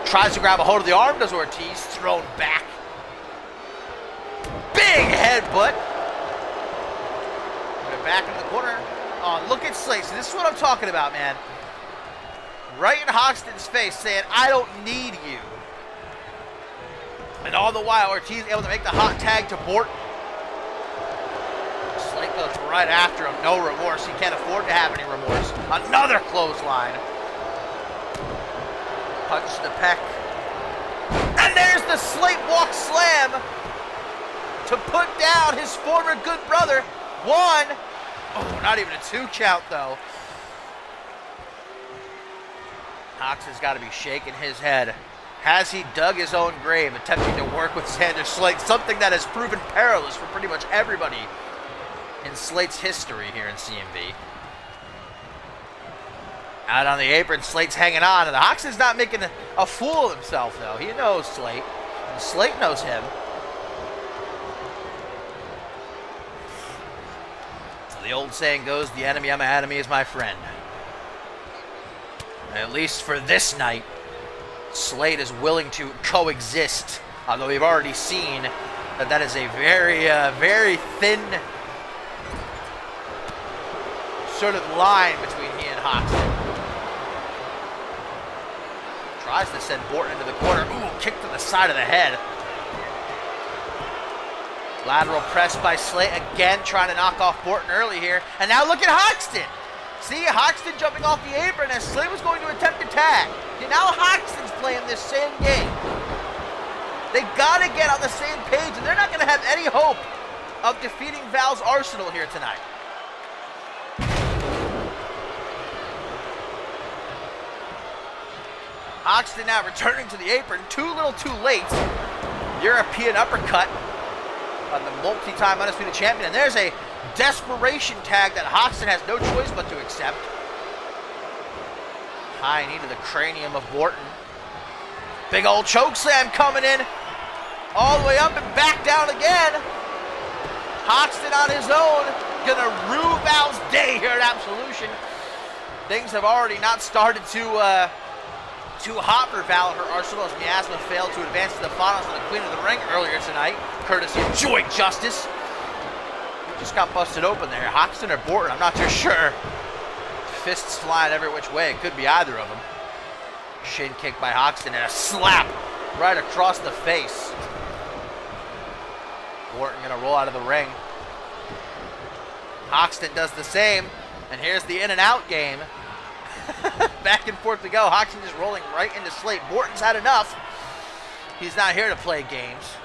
Tries to grab a hold of the arm, does Ortiz. Thrown back. Big headbutt. Put it back into the corner. Oh, look at Slate. So this is what I'm talking about, man. Right in Hoxton's face saying, I don't need you. And all the while, Ortiz able to make the hot tag to Borton. Slate goes right after him. No remorse. He can't afford to have any remorse. Another clothesline. Punch to the pec. And there's the Slate walk slam to to put down his former good brother. 1. Oh, not even a 2 count, though. Hoxton's got to be shaking his head. Has he dug his own grave, attempting to work with Xander Slate, something that has proven perilous for pretty much everybody in Slate's history here in CMV. Out on the apron, Slate's hanging on, and Hoxton's not making a fool of himself, though. He knows Slate, and Slate knows him. The old saying goes, the enemy of my enemy is my friend. At least for this night, Slate is willing to coexist, although we've already seen that that is a very, very thin sort of line between he and Hoxton. Tries to send Borton into the corner. Ooh, kick to the side of the head. Lateral press by Slate, again trying to knock off Borton early here. And now look at Hoxton. See, Hoxton jumping off the apron as Slate was going to attempt to tag. Okay, now Hoxton's playing this same game. They got to get on the same page, and they're not going to have any hope of defeating Val's Arsenal here tonight. Hoxton now returning to the apron, too little too late. European uppercut on the multi-time Undisputed Champion. And there's a desperation tag that Hoxton has no choice but to accept. High knee to the cranium of Borton. Big old choke slam coming in. All the way up and back down again. Hoxton on his own. Gonna rue Val's day here at Absolution. Things have already not started too hot for Val and her Arsenal as Miasma failed to advance to the finals on the Queen of the Ring earlier tonight, courtesy of Joy Justice. Just got busted open there. Hoxton or Borton, I'm not too sure. Fists flying every which way. It could be either of them. Shin kick by Hoxton and a slap right across the face. Borton gonna roll out of the ring. Hoxton does the same, and here's the in and out game. Back and forth we go. Hoxton just rolling right into Slate. Borton's had enough. He's not here to play games.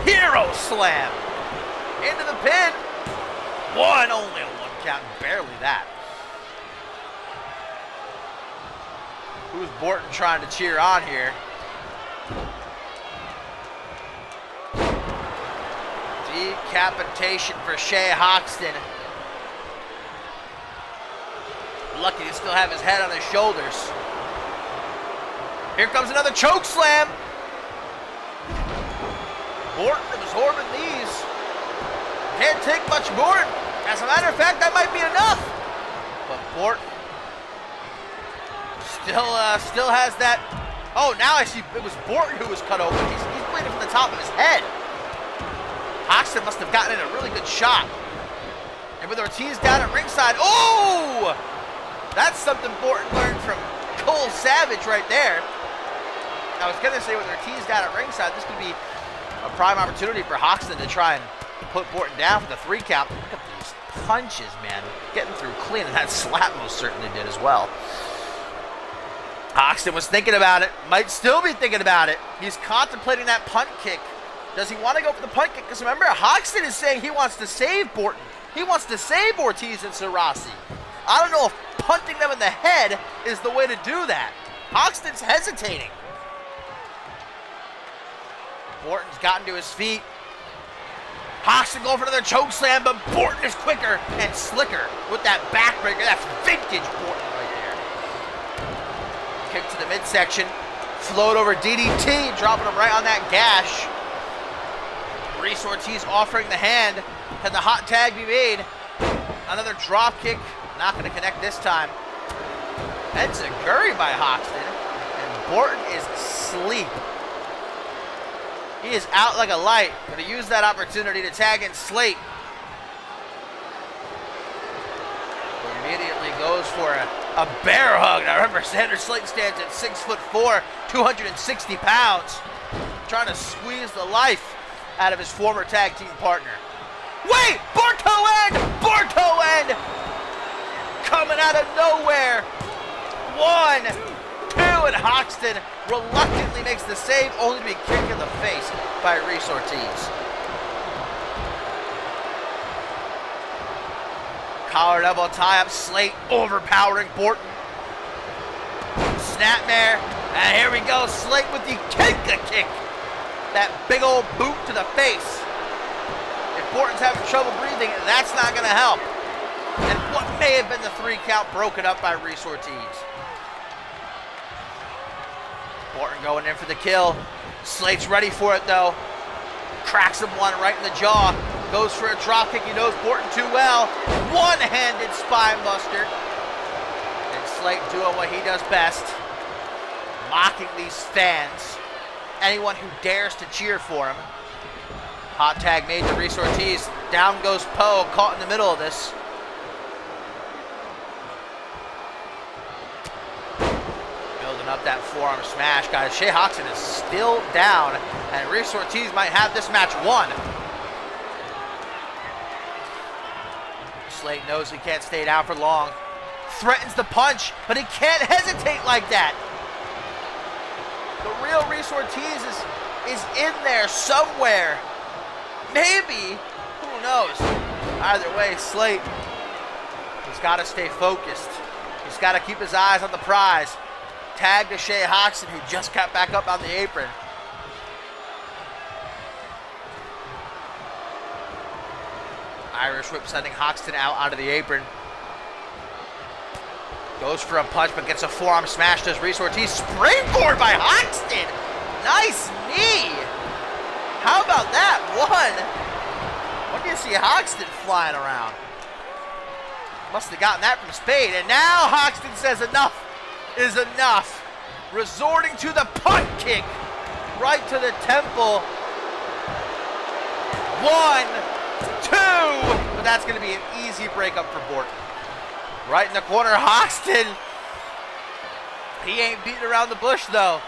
Hero slam into the pin. Only a 1 count, barely that. Who's Borton trying to cheer on here? Decapitation for Shea Hoxton. Lucky to still have his head on his shoulders. Here comes another choke slam. Borton absorbing these. Can't take much more. As a matter of fact, that might be enough. But Borton still has that. Oh, now I see it was Borton who was cut open. He's bleeding from the top of his head. Hoxton must have gotten in a really good shot. And with Ortiz down at ringside. Oh! That's something Borton learned from Cole Savage right there. I was going to say with Ortiz down at ringside, this could be a prime opportunity for Hoxton to try and put Borton down for the 3 count. Look at these punches, man. Getting through clean, and that slap most certainly did as well. Hoxton was thinking about it. Might still be thinking about it. He's contemplating that punt kick. Does he want to go for the punt kick? Because remember, Hoxton is saying he wants to save Borton. He wants to save Ortiz and Sarasi. I don't know if punting them in the head is the way to do that. Hoxton's hesitating. Borton's gotten to his feet. Hoxton going for another choke slam, but Borton is quicker and slicker with that backbreaker. That's vintage Borton right there. Kick to the midsection. Float over DDT, dropping him right on that gash. Reese Ortiz offering the hand. Can the hot tag be made? Another drop kick. Not going to connect this time. Enziguri by Hoxton. And Borton is asleep. He is out like a light. Going to use that opportunity to tag in Slate. Immediately goes for a bear hug. Now remember, Xander Slate stands at 6'4", 260 pounds. Trying to squeeze the life out of his former tag team partner. Wait! Borto end! Borto end! Coming out of nowhere. 1, 2, and Hoxton reluctantly makes the save, only to be kicked in the face by Reese Ortiz. Collar elbow tie up. Slate overpowering Borton. Snapmare. And here we go. Slate with the Kenka kick. That big old boot to the face. If Borton's having trouble breathing, that's not going to help. And what may have been the 3 count broken up by Reese Ortiz. Borton going in for the kill. Slate's ready for it though. Cracks him one right in the jaw. Goes for a drop kick. He knows Borton too well. One-handed spine buster. And Slate doing what he does best. Mocking these fans. Anyone who dares to cheer for him. Hot tag made to Reese Ortiz. Down goes Poe, caught in the middle of this. Building up that forearm smash, guys. Shea Hoxton is still down, and Reese Ortiz might have this match won. Slate knows he can't stay down for long. Threatens the punch, but he can't hesitate like that. The real Reese Ortiz is in there somewhere. Maybe. Who knows? Either way, Slate has got to stay focused. He's got to keep his eyes on the prize. Tag to Shea Hoxton, who just got back up on the apron. Irish whip sending Hoxton out onto the apron. Goes for a punch, but gets a forearm smash. Does Reese Ortiz. Springboard by Hoxton. Nice knee. How about that? When do you see Hoxton flying around? Must have gotten that from Spade. And now Hoxton says enough is enough. Resorting to the punt kick. Right to the temple. 1, 2. But that's going to be an easy breakup for Borton. Right in the corner, Hoxton. He ain't beating around the bush, though.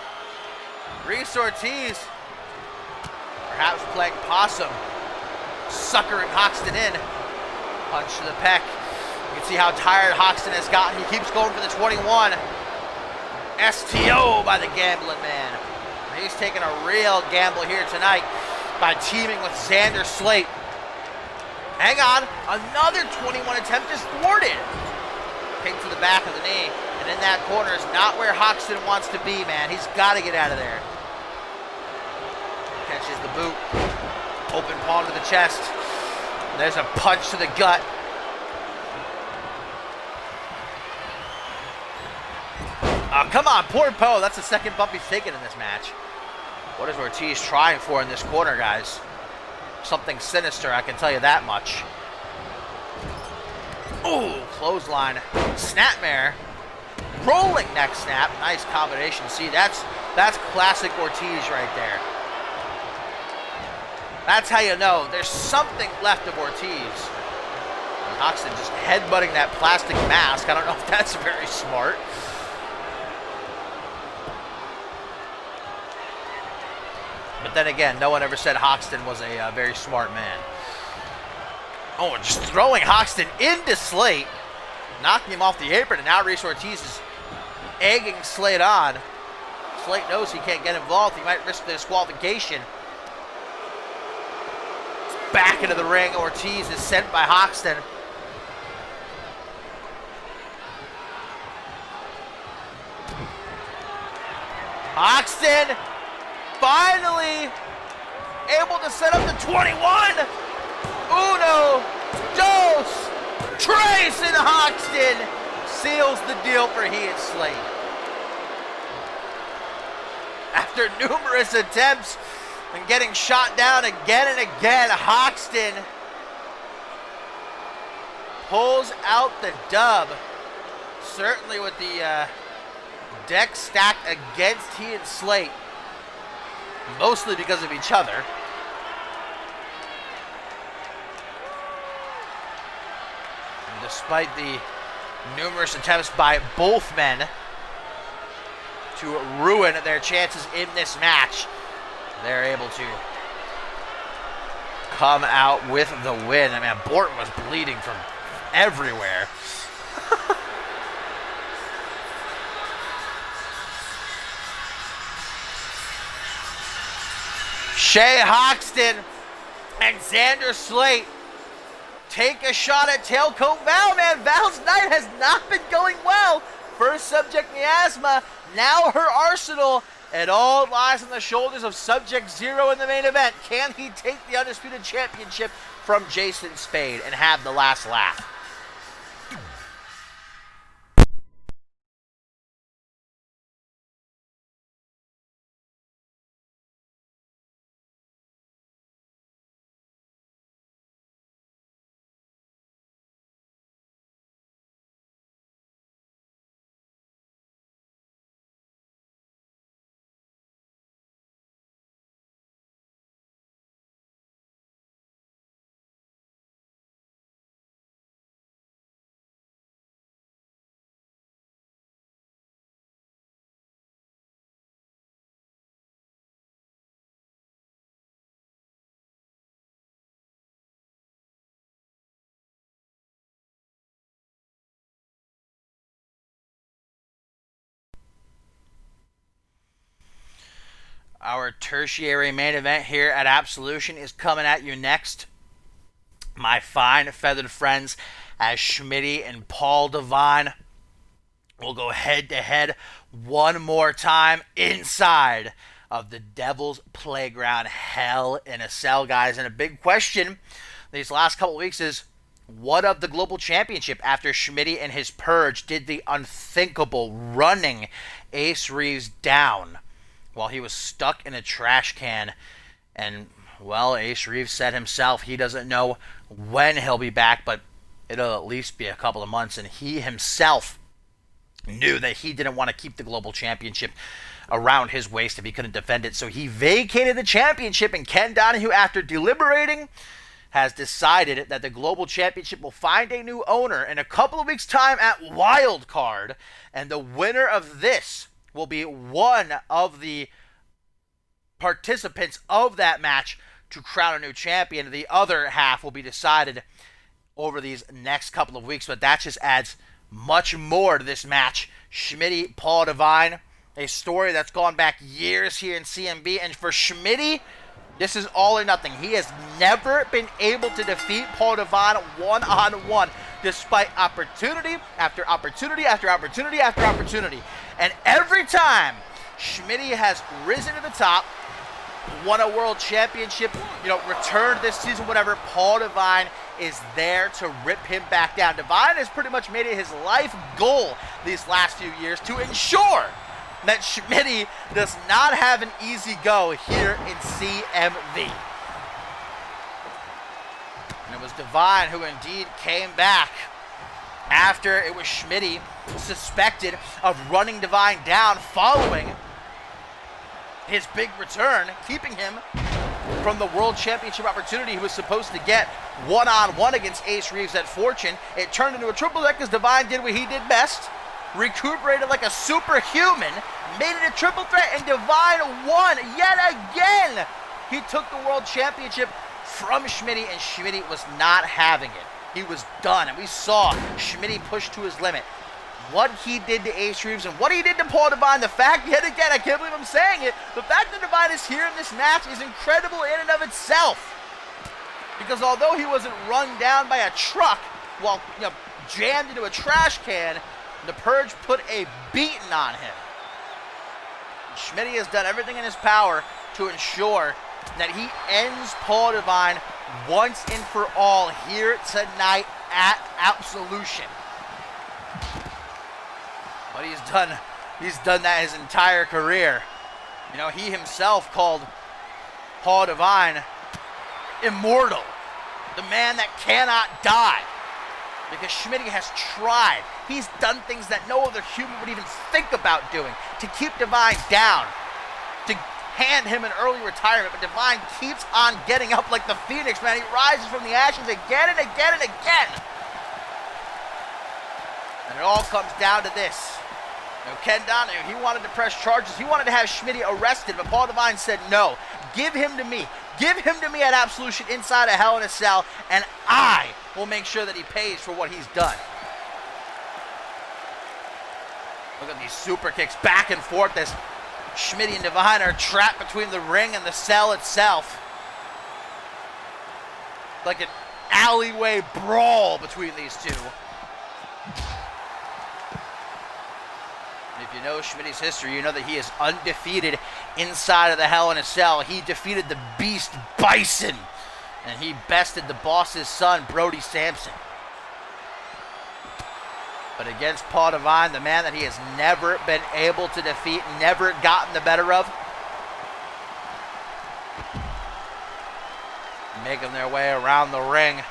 Reese Ortiz, perhaps playing possum, suckering Hoxton in. Punch to the pec. You can see how tired Hoxton has gotten. He keeps going for the 21. STO by the gambling man. He's taking a real gamble here tonight by teaming with Xander Slate. Hang on, another 21 attempt is thwarted. Kick to the back of the knee, and in that corner is not where Hoxton wants to be, man. He's got to get out of there. Catches the boot. Open palm to the chest. There's a punch to the gut. Oh, come on, poor Poe. That's the second bump he's taken in this match. What is Ortiz trying for in this corner, guys? Something sinister, I can tell you that much. Ooh, clothesline. Snapmare. Rolling neck snap. Nice combination. See, that's classic Ortiz right there. That's how you know there's something left of Ortiz. Hoxton just headbutting that plastic mask. I don't know if that's very smart. But then again, no one ever said Hoxton was a very smart man. Oh, and just throwing Hoxton into Slate, knocking him off the apron, and now Reese Ortiz is egging Slate on. Slate knows he can't get involved. He might risk the disqualification. Back into the ring. Ortiz is sent by Hoxton. Hoxton finally able to set up the 21. Uno, dos, tres, and Hoxton seals the deal for he and Slate. After numerous attempts and getting shot down again and again, Hoxton pulls out the dub. Certainly with the deck stacked against he and Slate. Mostly because of each other. And despite the numerous attempts by both men to ruin their chances in this match, they're able to come out with the win. I mean, Borton was bleeding from everywhere. Shea Hoxton and Xander Slate take a shot at Tailcoat Val, man. Val's night has not been going well. First Subject Miasma, now her arsenal. It all lies on the shoulders of Subject Zero in the main event. Can he take the Undisputed Championship from Jason Spade and have the last laugh? Our tertiary main event here at Absolution is coming at you next. My fine feathered friends, as Schmitty and Paul Devine will go head to head one more time inside of the Devil's Playground, Hell in a Cell, guys. And a big question these last couple of weeks is, what of the Global Championship after Schmitty and his Purge did the unthinkable, running Ace Reeves down while he was stuck in a trash can? And, well, Ace Reeves said himself he doesn't know when he'll be back, but it'll at least be a couple of months. And he himself knew that he didn't want to keep the Global Championship around his waist if he couldn't defend it. So he vacated the championship, and Ken Donahue, after deliberating, has decided that the Global Championship will find a new owner in a couple of weeks' time at Wild Card, and the winner of this will be one of the participants of that match to crown a new champion. The other half will be decided over these next couple of weeks, but that just adds much more to this match. Schmitty, Paul Devine, a story that's gone back years here in CMV, and for Schmitty, this is all or nothing. He has never been able to defeat Paul Devine one-on-one, despite opportunity after opportunity after opportunity after opportunity. And every time Schmitty has risen to the top, won a world championship, returned this season, whatever, Paul Devine is there to rip him back down. Devine has pretty much made it his life goal these last few years to ensure that Schmitty does not have an easy go here in CMV. And it was Devine who indeed came back after it was Schmitty suspected of running Devine down following his big return, keeping him from the World Championship opportunity he was supposed to get one-on-one against Ace Reeves at Fortune. It turned into a triple threat because Devine did what he did best, recuperated like a superhuman, made it a triple threat, and Devine won yet again. He took the World Championship from Schmitty, and Schmitty was not having it. He was done, and we saw Schmitty push to his limit. What he did to Ace Reeves and what he did to Paul Devine, the fact, yet again, I can't believe I'm saying it, the fact that Devine is here in this match is incredible in and of itself. Because although he wasn't run down by a truck while jammed into a trash can, the Purge put a beating on him. Schmitty has done everything in his power to ensure that he ends Paul Devine once and for all here tonight at Absolution. But he's done that his entire career. He himself called Paul Devine immortal, the man that cannot die, because Schmitty has tried. He's done things that no other human would even think about doing to keep Devine down, to hand him an early retirement, but Devine keeps on getting up like the Phoenix, man. He rises from the ashes again and again and again. And it all comes down to this. Ken Donahue, he wanted to press charges. He wanted to have Schmitty arrested, but Paul Devine said no. Give him to me. Give him to me at Absolution inside a Hell in a Cell, and I will make sure that he pays for what he's done. Look at these super kicks back and forth as Schmitty and Devine are trapped between the ring and the cell itself. Like alleyway brawl between these two. If you know Schmitty's history, you know that he is undefeated inside of the Hell in a Cell. He defeated the Beast Bison, and he bested the boss's son, Brody Sampson. But against Paul Devine, the man that he has never been able to defeat, never gotten the better of, making their way around the ring,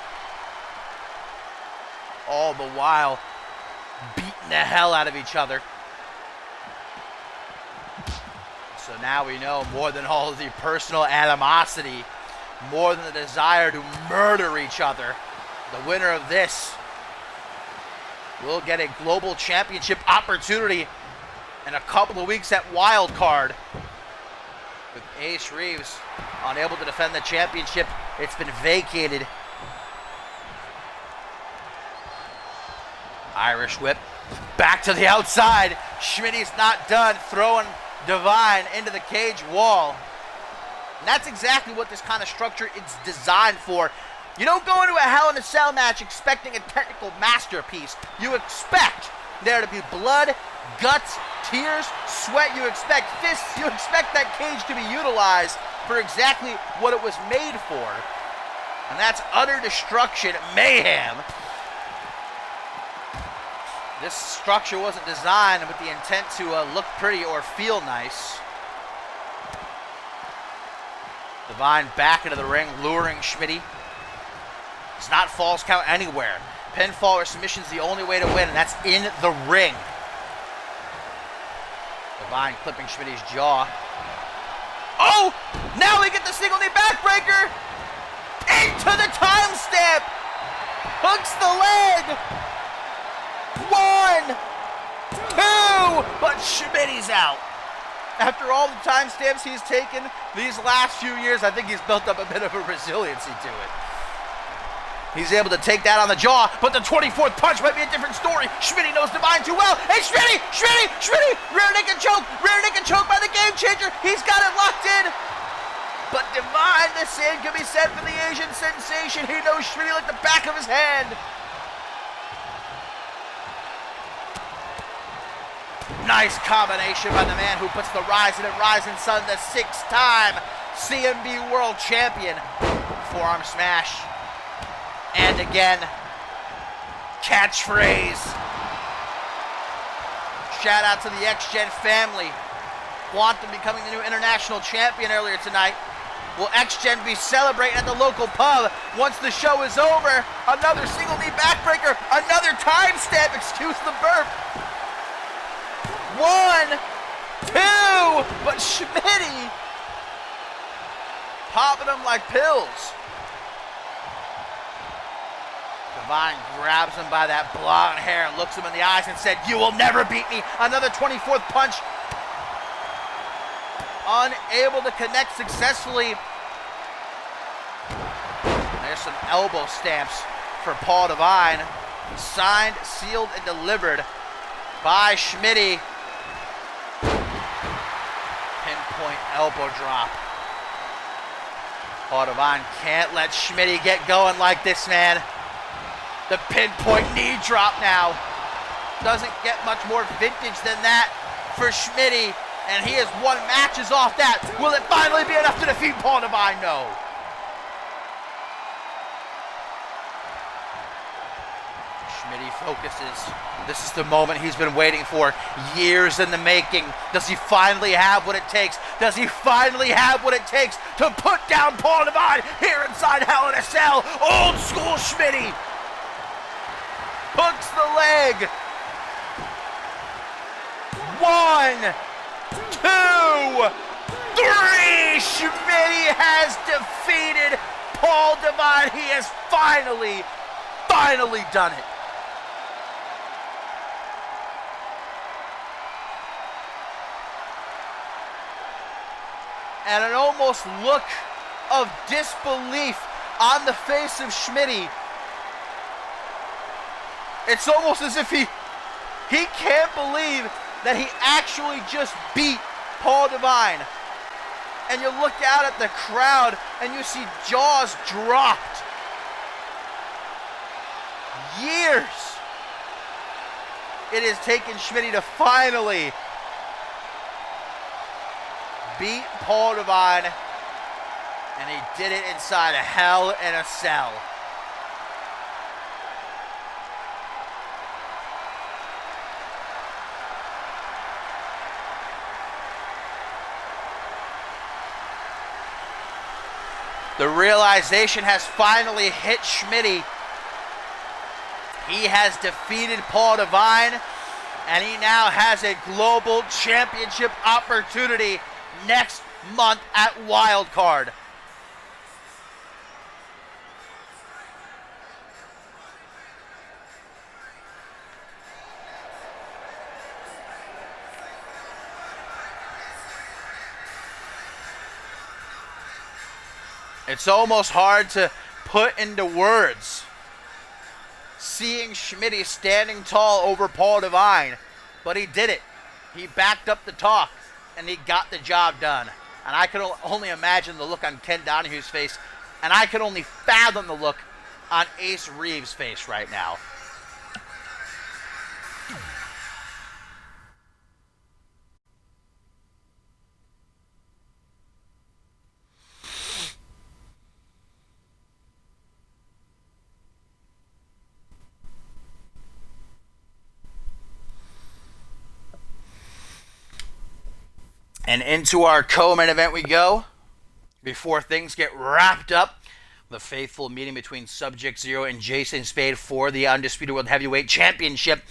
all the while beating the hell out of each other. So now we know, more than all of the personal animosity, more than the desire to murder each other, the winner of this will get a global championship opportunity in a couple of weeks at Wild Card. With Ace Reeves unable to defend the championship, it's been vacated. Irish whip, back to the outside. Schmitty's not done, throwing Devine into the cage wall. And that's exactly what this kind of structure is designed for. You don't go into a Hell in a Cell match expecting a technical masterpiece. You expect there to be blood, guts, tears, sweat. You expect fists. You expect that cage to be utilized for exactly what it was made for. And that's utter destruction, mayhem. This structure wasn't designed with the intent to look pretty or feel nice. Devine back into the ring, luring Schmitty. It's not falls count anywhere. Pinfall or submission is the only way to win, and that's in the ring. Devine clipping Schmitty's jaw. Oh! Now we get the single knee backbreaker! Into the timestamp! Hooks the leg! 1, 2, but Schmitty's out. After all the timestamps he's taken these last few years, I think he's built up a bit of a resiliency to it. He's able to take that on the jaw, but the 24th punch might be a different story. Schmitty knows Devine too well. Hey, Schmitty! Rear naked choke by the Game Changer. He's got it locked in. But Devine, the same can be said for the Asian sensation. He knows Schmitty like the back of his hand. Nice combination by the man who puts the Rising and Rising Sun, the 6-time CMV World Champion. Forearm smash. And again, catchphrase. Shout out to the X-Gen family. Quantum becoming the new international champion earlier tonight. Will X-Gen be celebrating at the local pub once the show is over? Another single knee backbreaker. Another timestamp. Excuse the burp. 1, 2, but Schmitty popping them like pills. Devine grabs him by that blonde hair, looks him in the eyes and said, "You will never beat me." Another 24th punch. Unable to connect successfully. There's some elbow stamps for Paul Devine. Signed, sealed, and delivered by Schmitty. Pinpoint elbow drop. Paul Devine can't let Schmitty get going like this, man. The pinpoint knee drop now. Doesn't get much more vintage than that for Schmitty. And he has won matches off that. Will it finally be enough to defeat Paul Devine? No. Schmitty focuses. This is the moment he's been waiting for. Years in the making. Does he finally have what it takes? Does he finally have what it takes to put down Paul Devine here inside Hell in a Cell? Old school Schmitty. Hooks the leg. 1, 2, 3. Schmitty has defeated Paul Devine. He has finally done it. And an almost look of disbelief on the face of Schmitty. It's almost as if he can't believe that he actually just beat Paul Devine. And you look out at the crowd and you see jaws dropped. years it has taken Schmitty to finally beat Paul Devine, and he did it inside a Hell in a Cell. The realization has finally hit Schmitty. He has defeated Paul Devine, and he now has a global championship opportunity next month at Wildcard. It's almost hard to put into words. Seeing Schmitty standing tall over Paul Devine, but he did it. He backed up the talk, and he got the job done. And I can only imagine the look on Ken Donahue's face, and I can only fathom the look on Ace Reeves' face right now. And into our co-main event we go. Before things get wrapped up, the faithful meeting between Subject Zero and Jason Spade for the Undisputed World Heavyweight Championship.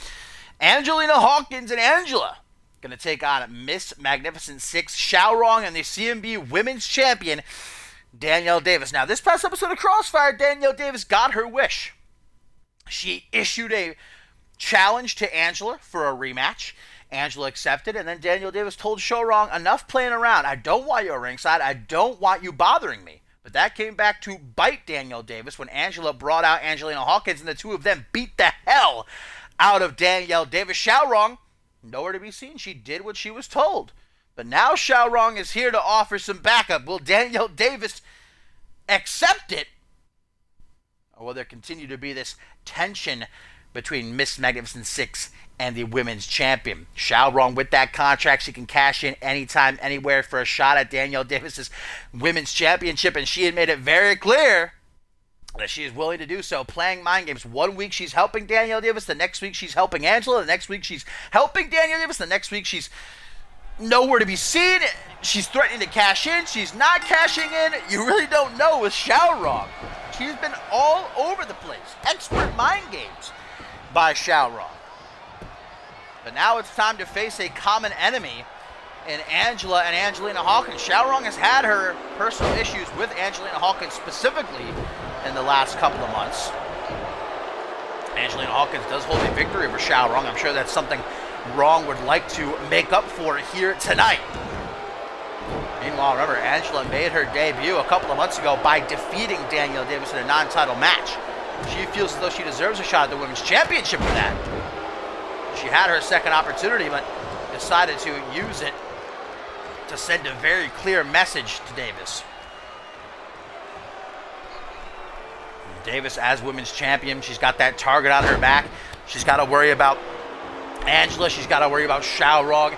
Angelina Hawkins and Angela going to take on Miss Magnificent Six, Xiaorong, and the CMV Women's Champion, Danielle Davis. Now, this past episode of Crossfire, Danielle Davis got her wish. She issued a challenge to Angela for a rematch. Angela accepted, and then Danielle Davis told Xiaorong, enough playing around. I don't want you at ringside. I don't want you bothering me. But that came back to bite Danielle Davis when Angela brought out Angelina Hawkins, and the two of them beat the hell out of Danielle Davis. Xiaorong, nowhere to be seen. She did what she was told. But now Xiaorong is here to offer some backup. Will Danielle Davis accept it? Or will there continue to be this tension between Miss Magnificent Six and the women's champion? Xiaorong, with that contract, she can cash in anytime, anywhere for a shot at Danielle Davis's women's championship, and she had made it very clear that she is willing to do so, playing mind games. 1 week she's helping Danielle Davis, the next week she's helping Angela, the next week she's helping Danielle Davis, the next week she's nowhere to be seen. She's threatening to cash in, she's not cashing in. You really don't know with Xiaorong. She's been all over the place. Expert mind games by Xiaorong. But now it's time to face a common enemy in Angela and Angelina Hawkins. Xiaorong has had her personal issues with Angelina Hawkins specifically in the last couple of months. Angelina Hawkins does hold a victory over Xiaorong. I'm sure that's something Wrong would like to make up for here tonight. Meanwhile, remember, Angela made her debut a couple of months ago by defeating Danielle Davis in a non-title match. She feels as though she deserves a shot at the Women's Championship for that. She had her second opportunity, but decided to use it to send a very clear message to Davis. Davis, as Women's Champion, she's got that target on her back. She's got to worry about Angela. She's got to worry about Xiaorong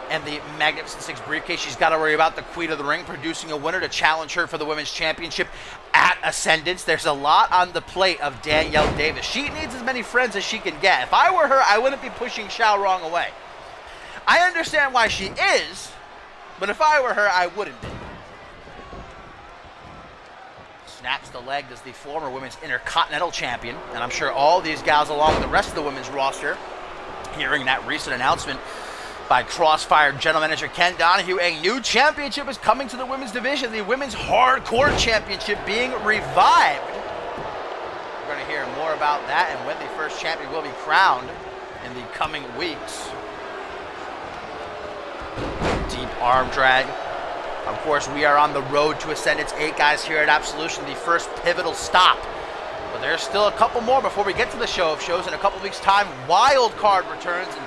and the Magnificent Six briefcase. She's got to worry about the Queen of the Ring producing a winner to challenge her for the Women's Championship at Ascendance. There's a lot on the plate of Danielle Davis. She needs as many friends as she can get. If I were her, I wouldn't be pushing Xiaorong away. I understand why she is, but if I were her, I wouldn't be. Snaps the leg as the former Women's Intercontinental Champion, and I'm sure all these gals, along with the rest of the women's roster, hearing that recent announcement by Crossfire General Manager Ken Donahue, a new championship is coming to the women's division, the Women's Hardcore Championship being revived. We're going to hear more about that and when the first champion will be crowned in the coming weeks. Deep arm drag. Of course, we are on the road to Ascendance 8, guys, here at Absolution, the first pivotal stop. But there's still a couple more before we get to the show of shows. In a couple weeks' time, Wild Card returns, and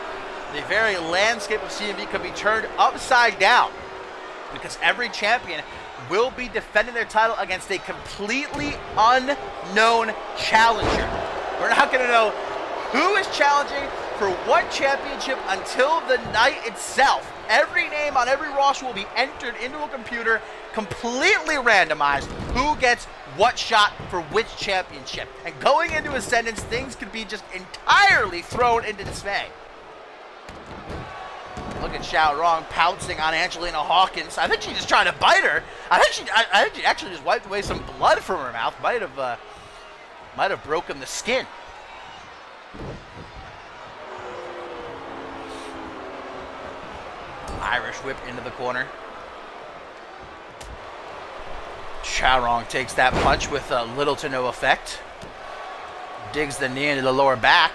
the very landscape of CMV could be turned upside down because every champion will be defending their title against a completely unknown challenger. We're not going to know who is challenging for what championship until the night itself. Every name on every roster will be entered into a computer, completely randomized, who gets what shot for which championship. And going into Ascendance, things could be just entirely thrown into dismay. Look at Xiao Rong pouncing on Angelina Hawkins. I think she's just trying to bite her. I think she actually just wiped away some blood from her mouth. Might have broken the skin. Irish whip into the corner. Xiao Rong takes that punch with little to no effect. Digs the knee into the lower back.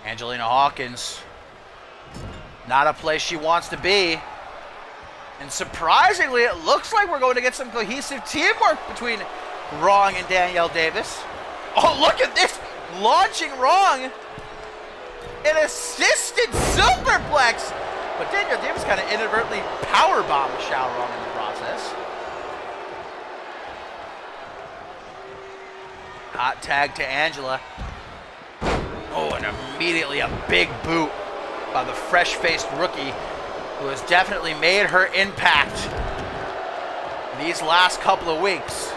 Angelina Hawkins, not a place she wants to be. And surprisingly, it looks like we're going to get some cohesive teamwork between Rong and Danielle Davis. Oh, look at this! Launching Rong. An assisted superplex. But Danielle Davis kind of inadvertently powerbombed Xiao Rong in the process. Hot tag to Angela. Oh, and immediately a big boot by the fresh-faced rookie who has definitely made her impact these last couple of weeks.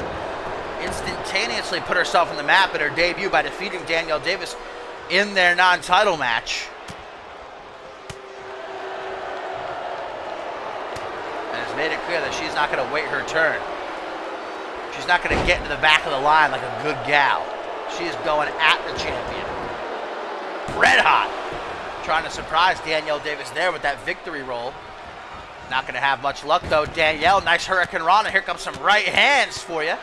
Instantaneously put herself on the map at her debut by defeating Danielle Davis in their non-title match. And has made it clear that she's not going to wait her turn. She's not going to get into the back of the line like a good gal. She is going at the champion. Red hot. Trying to surprise Danielle Davis there with that victory roll. Not going to have much luck though. Danielle, nice Hurricane Rana. Here comes some right hands for you.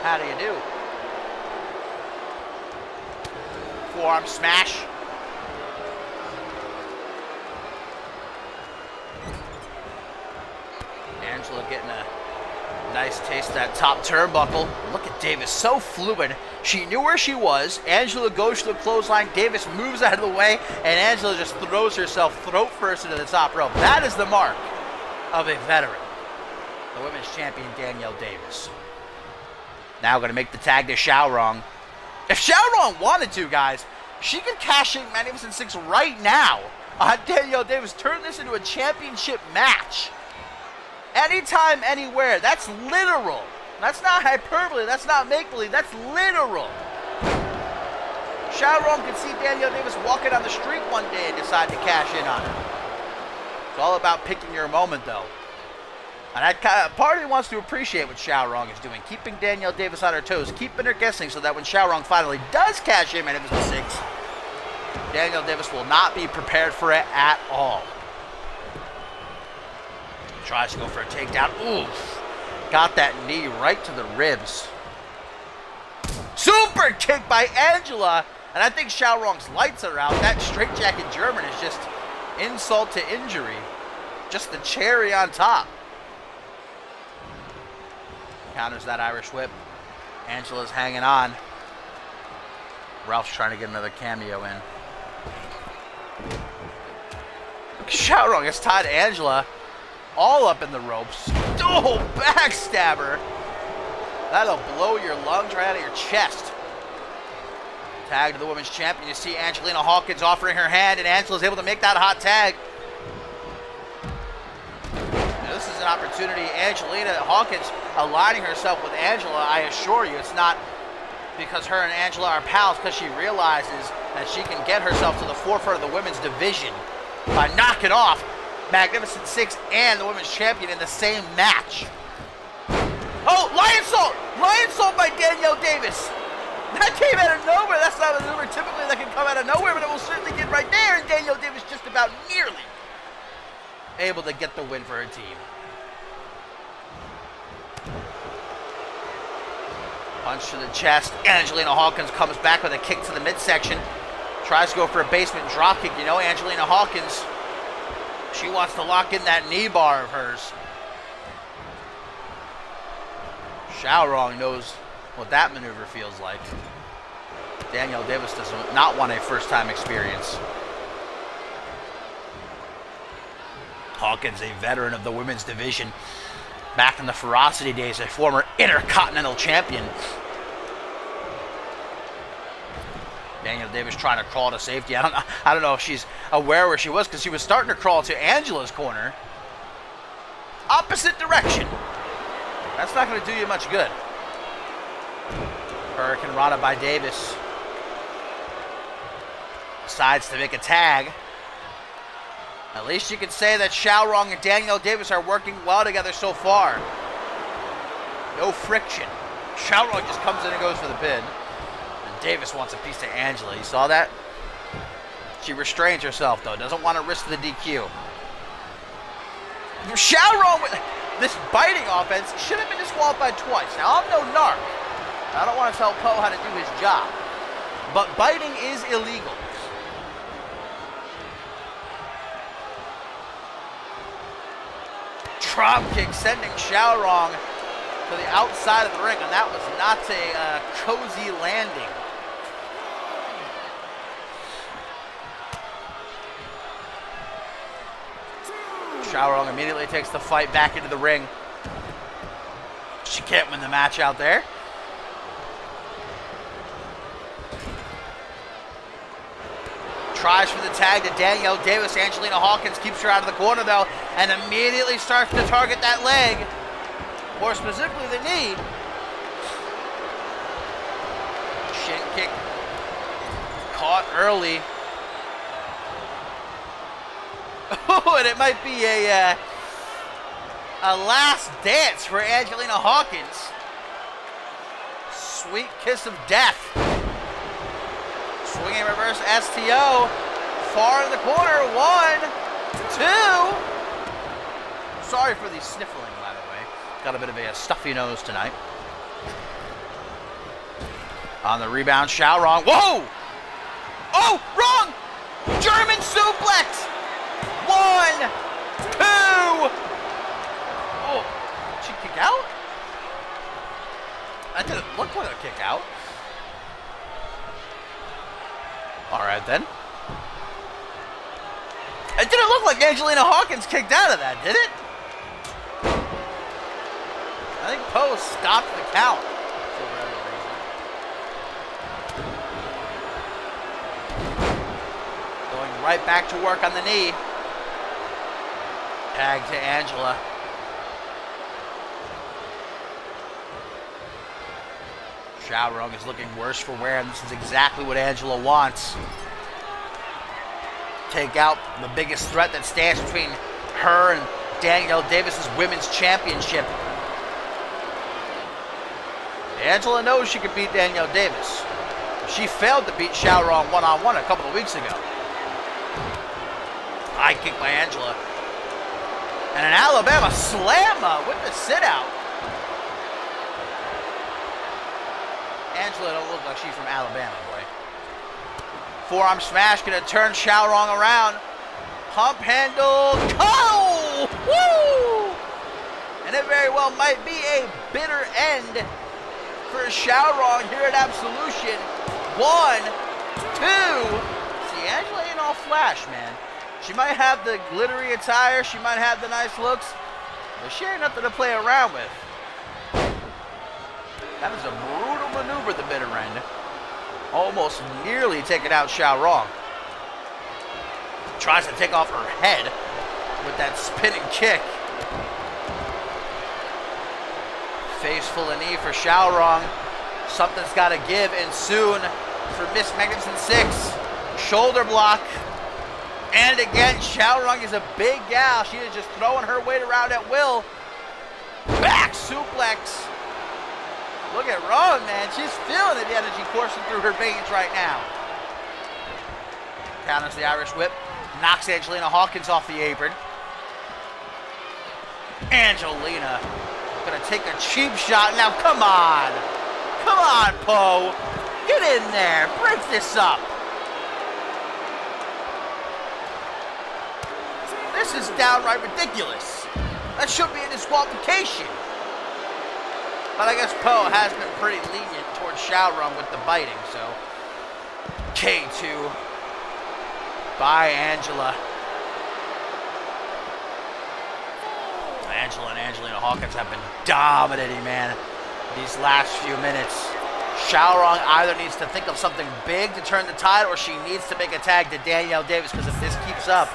How do you do? Forearm smash. Angela getting a nice taste of that top turnbuckle. Look at Davis, so fluid. She knew where she was. Angela goes to the clothesline. Davis moves out of the way, and Angela just throws herself throat first into the top rope. That is the mark of a veteran. The women's champion, Danielle Davis. Now going to make the tag to Xiao Rong. If Xiao Rong wanted to, guys, she could cash in Magnificent Six right now on Danielle Davis. Turn this into a championship match. Anytime, anywhere. That's literal. That's not hyperbole. That's not make-believe. That's literal. Xiao Rong could see Danielle Davis walking on the street one day and decide to cash in on her. It's all about picking your moment, though. And part of me wants to appreciate what Xiao Rong is doing, keeping Danielle Davis on her toes, keeping her guessing so that when Xiao Rong finally does cash in Magnificent Six, Danielle Davis will not be prepared for it at all. Tries to go for a takedown. Oof. Got that knee right to the ribs. Super kick by Angela. And I think Xiao Rong's lights are out. That straightjacket German is just insult to injury. Just the cherry on top. Counters that Irish whip. Angela's hanging on. Ralph's trying to get another cameo in. Xiao Rong has tied Angela all up in the ropes. Oh, backstabber. That'll blow your lungs right out of your chest. Tag to the women's champion. You see Angelina Hawkins offering her hand, and Angela's able to make that hot tag. Now, this is an opportunity. Angelina Hawkins aligning herself with Angela. I assure you, it's not because her and Angela are pals, because she realizes that she can get herself to the forefront of the women's division by knocking off Magnificent Six and the women's champion in the same match. Oh, Lionsault! Lionsault by Danielle Davis. That came out of nowhere. That's not a maneuver typically that can come out of nowhere, but it will certainly get right there. And Danielle Davis just about nearly able to get the win for her team. Punch to the chest. Angelina Hawkins comes back with a kick to the midsection. Tries to go for a basement dropkick. You know, Angelina Hawkins, she wants to lock in that knee bar of hers. Xiao Rong knows what that maneuver feels like. Danielle Davis does not want a first-time experience. Hawkins, a veteran of the women's division, Back in the Ferocity days, a former Intercontinental Champion. Danielle Davis trying to crawl to safety. I don't know if she's aware where she was, because she was starting to crawl to Angela's corner. Opposite direction. That's not going to do you much good. Hurricane Rana by Davis. Decides to make a tag. At least you can say that Xiaorong and Danielle Davis are working well together so far. No friction. Xiaorong just comes in and goes for the pin. And Davis wants a piece of Angela. You saw that? She restrains herself, though. Doesn't want to risk the DQ. Xiaorong, with this biting offense, should have been disqualified twice. Now, I'm no narc. I don't want to tell Poe how to do his job. But biting is illegal. Drop kick sending Xiaorong to the outside of the ring, and that was not a cozy landing. Xiaorong immediately takes the fight back into the ring. She can't win the match out there. Tries for the tag to Danielle Davis. Angelina Hawkins keeps her out of the corner, though, and immediately starts to target that leg, more specifically the knee. Shin kick caught early. Oh, and it might be a last dance for Angelina Hawkins. Sweet kiss of death. Swinging reverse STO. Far in the corner. 1, 2. Sorry for the sniffling, by the way. Got a bit of a stuffy nose tonight. On the rebound, Xiaorong. Whoa! Oh, wrong! German suplex! 1, 2. Oh, did she kick out? That didn't look like a kick out. Alright then. It didn't look like Angelina Hawkins kicked out of that, did it? I think Poe stopped the count for whatever reason. Going right back to work on the knee. Tag to Angela. Xiaorong is looking worse for wear, and this is exactly what Angela wants. Take out the biggest threat that stands between her and Danielle Davis's Women's Championship. Angela knows she can beat Danielle Davis. She failed to beat Xiaorong one-on-one a couple of weeks ago. High kick by Angela. And an Alabama slammer with the sit-out. Angela don't look like she's from Alabama, boy. Forearm smash, gonna turn Xiaorong around. Pump handle, go! Woo! And it very well might be a bitter end for Xiaorong here at Absolution. 1, 2. See, Angela ain't all flash, man. She might have the glittery attire, she might have the nice looks, but she ain't nothing to play around with. That is a brutal maneuver at the bitter end. Almost nearly taking out Xiaorong. Tries to take off her head with that spinning kick. Face full of knee for Xiaorong. Something's got to give, and soon for Miss Magnificent 6. Shoulder block. And again, Xiaorong is a big gal. She is just throwing her weight around at will. Back suplex. Look at Rowan, man. She's feeling the energy coursing through her veins right now. Counters the Irish whip. Knocks Angelina Hawkins off the apron. Angelina gonna take a cheap shot. Now, come on. Come on, Poe. Get in there. Break this up. This is downright ridiculous. That should be a disqualification. But I guess Poe has been pretty lenient towards Xiaorong with the biting, so K2 by Angela. Angela and Angelina Hawkins have been dominating, man, these last few minutes. Xiaorong either needs to think of something big to turn the tide, or she needs to make a tag to Danielle Davis, because if this keeps up,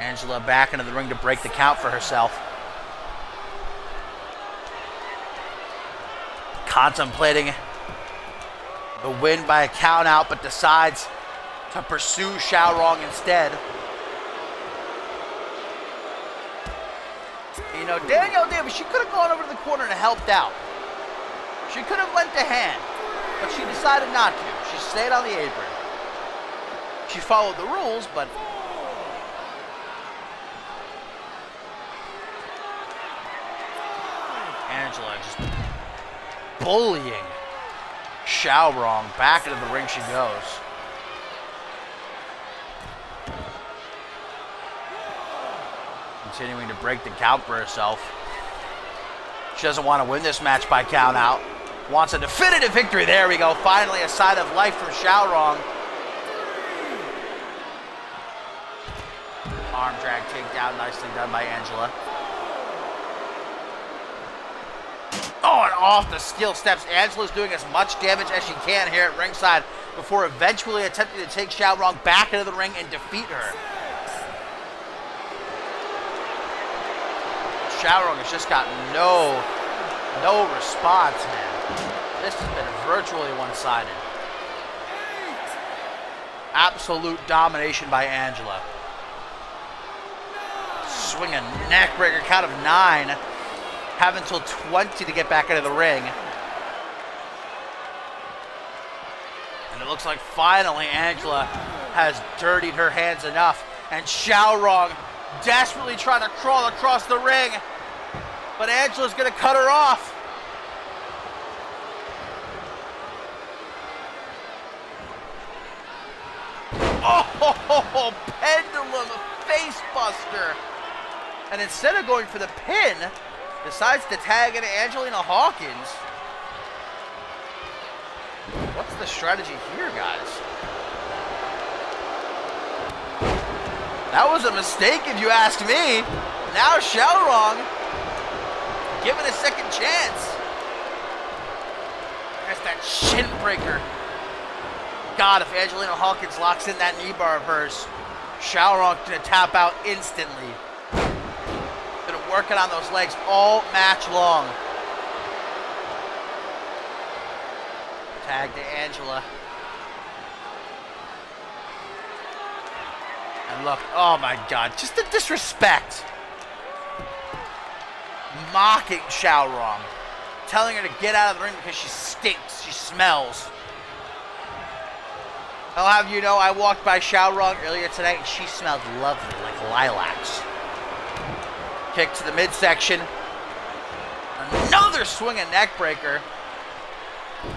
Angela back into the ring to break the count for herself. Contemplating the win by a count out, but decides to pursue Xiaorong instead. You know, Danielle Davis, she could have gone over to the corner and helped out. She could have lent a hand, but she decided not to. She stayed on the apron. She followed the rules, but Angela just bullying Xiaorong. Back into the ring she goes. Continuing to break the count for herself. She doesn't want to win this match by count out. Wants a definitive victory. There we go. Finally a sign of life from Xiaorong. Arm drag takedown. Nicely done by Angela. Oh, and off the steel steps. Angela's doing as much damage as she can here at ringside before eventually attempting to take Xiaorong back into the ring and defeat her. Xiaorong has just got no response, man. This has been virtually one-sided. Absolute domination by Angela. Swing a neck breaker, count of 9. Have until 20 to get back into the ring. And it looks like finally Angela has dirtied her hands enough. And Xiaorong desperately trying to crawl across the ring. But Angela's going to cut her off. Oh, pendulum face buster. And instead of going for the pin, decides to tag in Angelina Hawkins. What's the strategy here, guys? That was a mistake if you ask me. Now Xiaorong given a second chance. There's that shin breaker. God, if Angelina Hawkins locks in that knee bar of hers, Xiaorong's gonna tap out instantly. Been working on those legs all match long. Tag to Angela. And look, oh my God, just the disrespect. Mocking Xiaorong. Telling her to get out of the ring because she stinks, she smells. I'll have you know, I walked by Xiaorong earlier tonight and she smelled lovely, like lilacs. Kick to the midsection. Another swing and neck breaker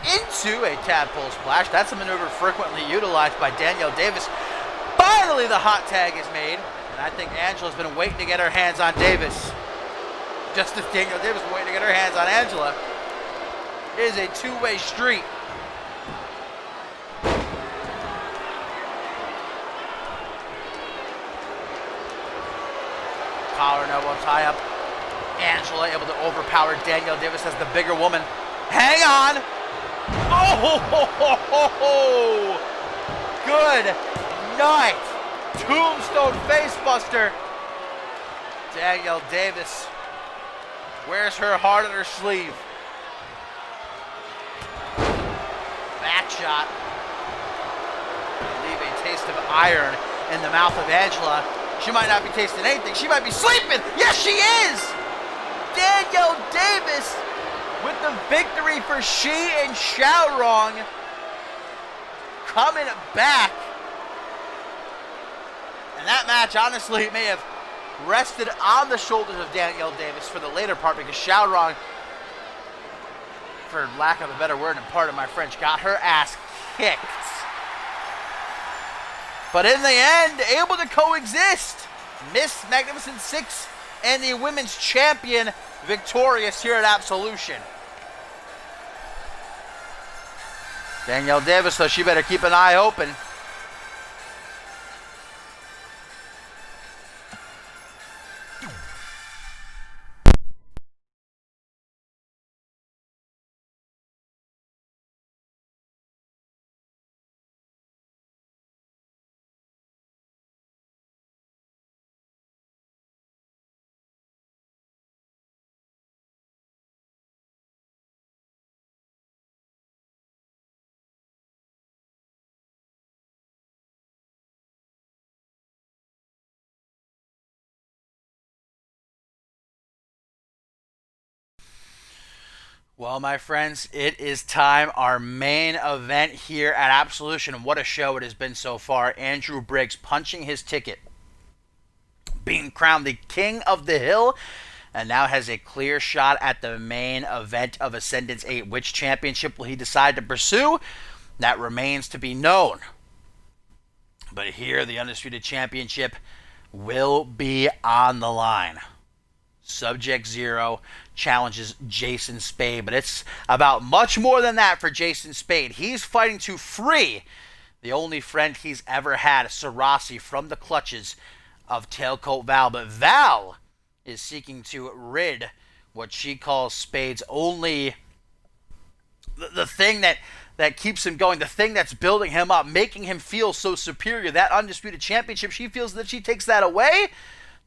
into a tadpole splash. That's a maneuver frequently utilized by Danielle Davis. Finally, the hot tag is made. And I think Angela's been waiting to get her hands on Davis. Just as Danielle Davis is waiting to get her hands on Angela. It is a two-way street. Collar and elbow tie up. Angela able to overpower Danielle Davis as the bigger woman. Hang on. Oh, good night. Tombstone facebuster. Danielle Davis wears her heart on her sleeve. Back shot. Leave a taste of iron in the mouth of Angela. She might not be tasting anything. She might be sleeping. Yes, she is. Danielle Davis with the victory for she and Xiaorong. Coming back. And that match, honestly, may have rested on the shoulders of Danielle Davis for the later part because Xiaorong, for lack of a better word and pardon my French, got her ass kicked. But in the end, able to coexist. Miss Magnificent 6 and the women's champion victorious here at Absolution. Danielle Davis, though, she better keep an eye open. Well, my friends, it is time. Our main event here at Absolution. And what a show it has been so far. Andrew Briggs punching his ticket, being crowned the King of the Hill, and now has a clear shot at the main event of Ascendance 8. Which championship will he decide to pursue? That remains to be known. But here, the Undisputed Championship will be on the line. Subject Zero challenges Jason Spade, but it's about much more than that for Jason Spade. He's fighting to free the only friend he's ever had, Sarasi, from the clutches of Tailcoat Val. But Val is seeking to rid what she calls Spade's only the thing that keeps him going, the thing that's building him up, making him feel so superior, that Undisputed Championship. She feels that she takes that away,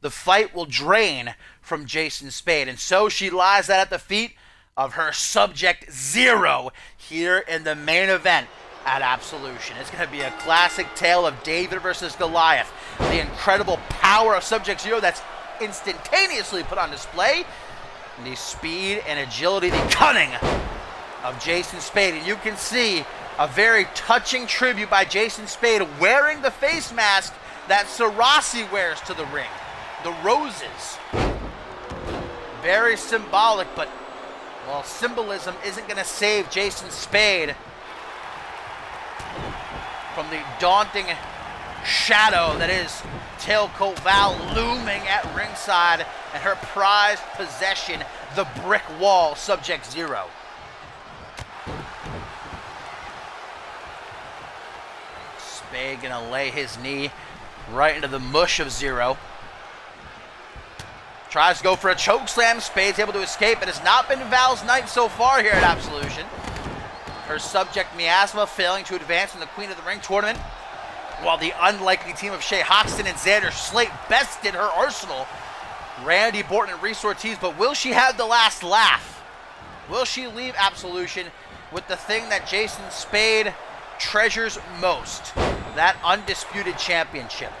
the fight will drain from Jason Spade. And so she lies that at the feet of her Subject Zero here in the main event at Absolution. It's going to be a classic tale of David versus Goliath. The incredible power of Subject Zero that's instantaneously put on display. And the speed and agility, the cunning of Jason Spade. And you can see a very touching tribute by Jason Spade wearing the face mask that Sarasi wears to the ring. The roses. Very symbolic, but, well, symbolism isn't going to save Jason Spade from the daunting shadow that is Tailcoat Val looming at ringside and her prized possession, the brick wall, Subject Zero. Spade gonna lay his knee right into the mush of Zero. Tries to go for a choke slam. Spade's able to escape. It has not been Val's night so far here at Absolution. Her subject Miasma failing to advance in the Queen of the Ring tournament, while the unlikely team of Shea Hoxton and Xander Slate bested her arsenal. Randy Borton and Reese Ortiz, but will she have the last laugh? Will she leave Absolution with the thing that Jason Spade treasures most, that Undisputed Championship?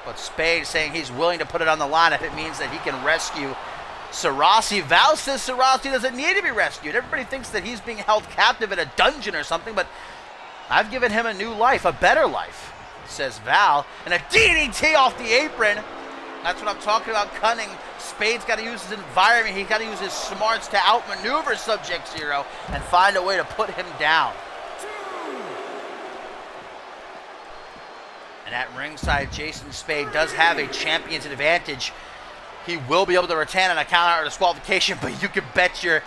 But Spade saying he's willing to put it on the line if it means that he can rescue Sarasi. Val says Sarasi doesn't need to be rescued. Everybody thinks that he's being held captive in a dungeon or something, but I've given him a new life, a better life, says Val. And a DDT off the apron. That's what I'm talking about, cunning. Spade's got to use his environment. He's got to use his smarts to outmaneuver Subject Zero and find a way to put him down. And at ringside, Jason Spade does have a champion's advantage. He will be able to retain on a count out or disqualification, but you can bet your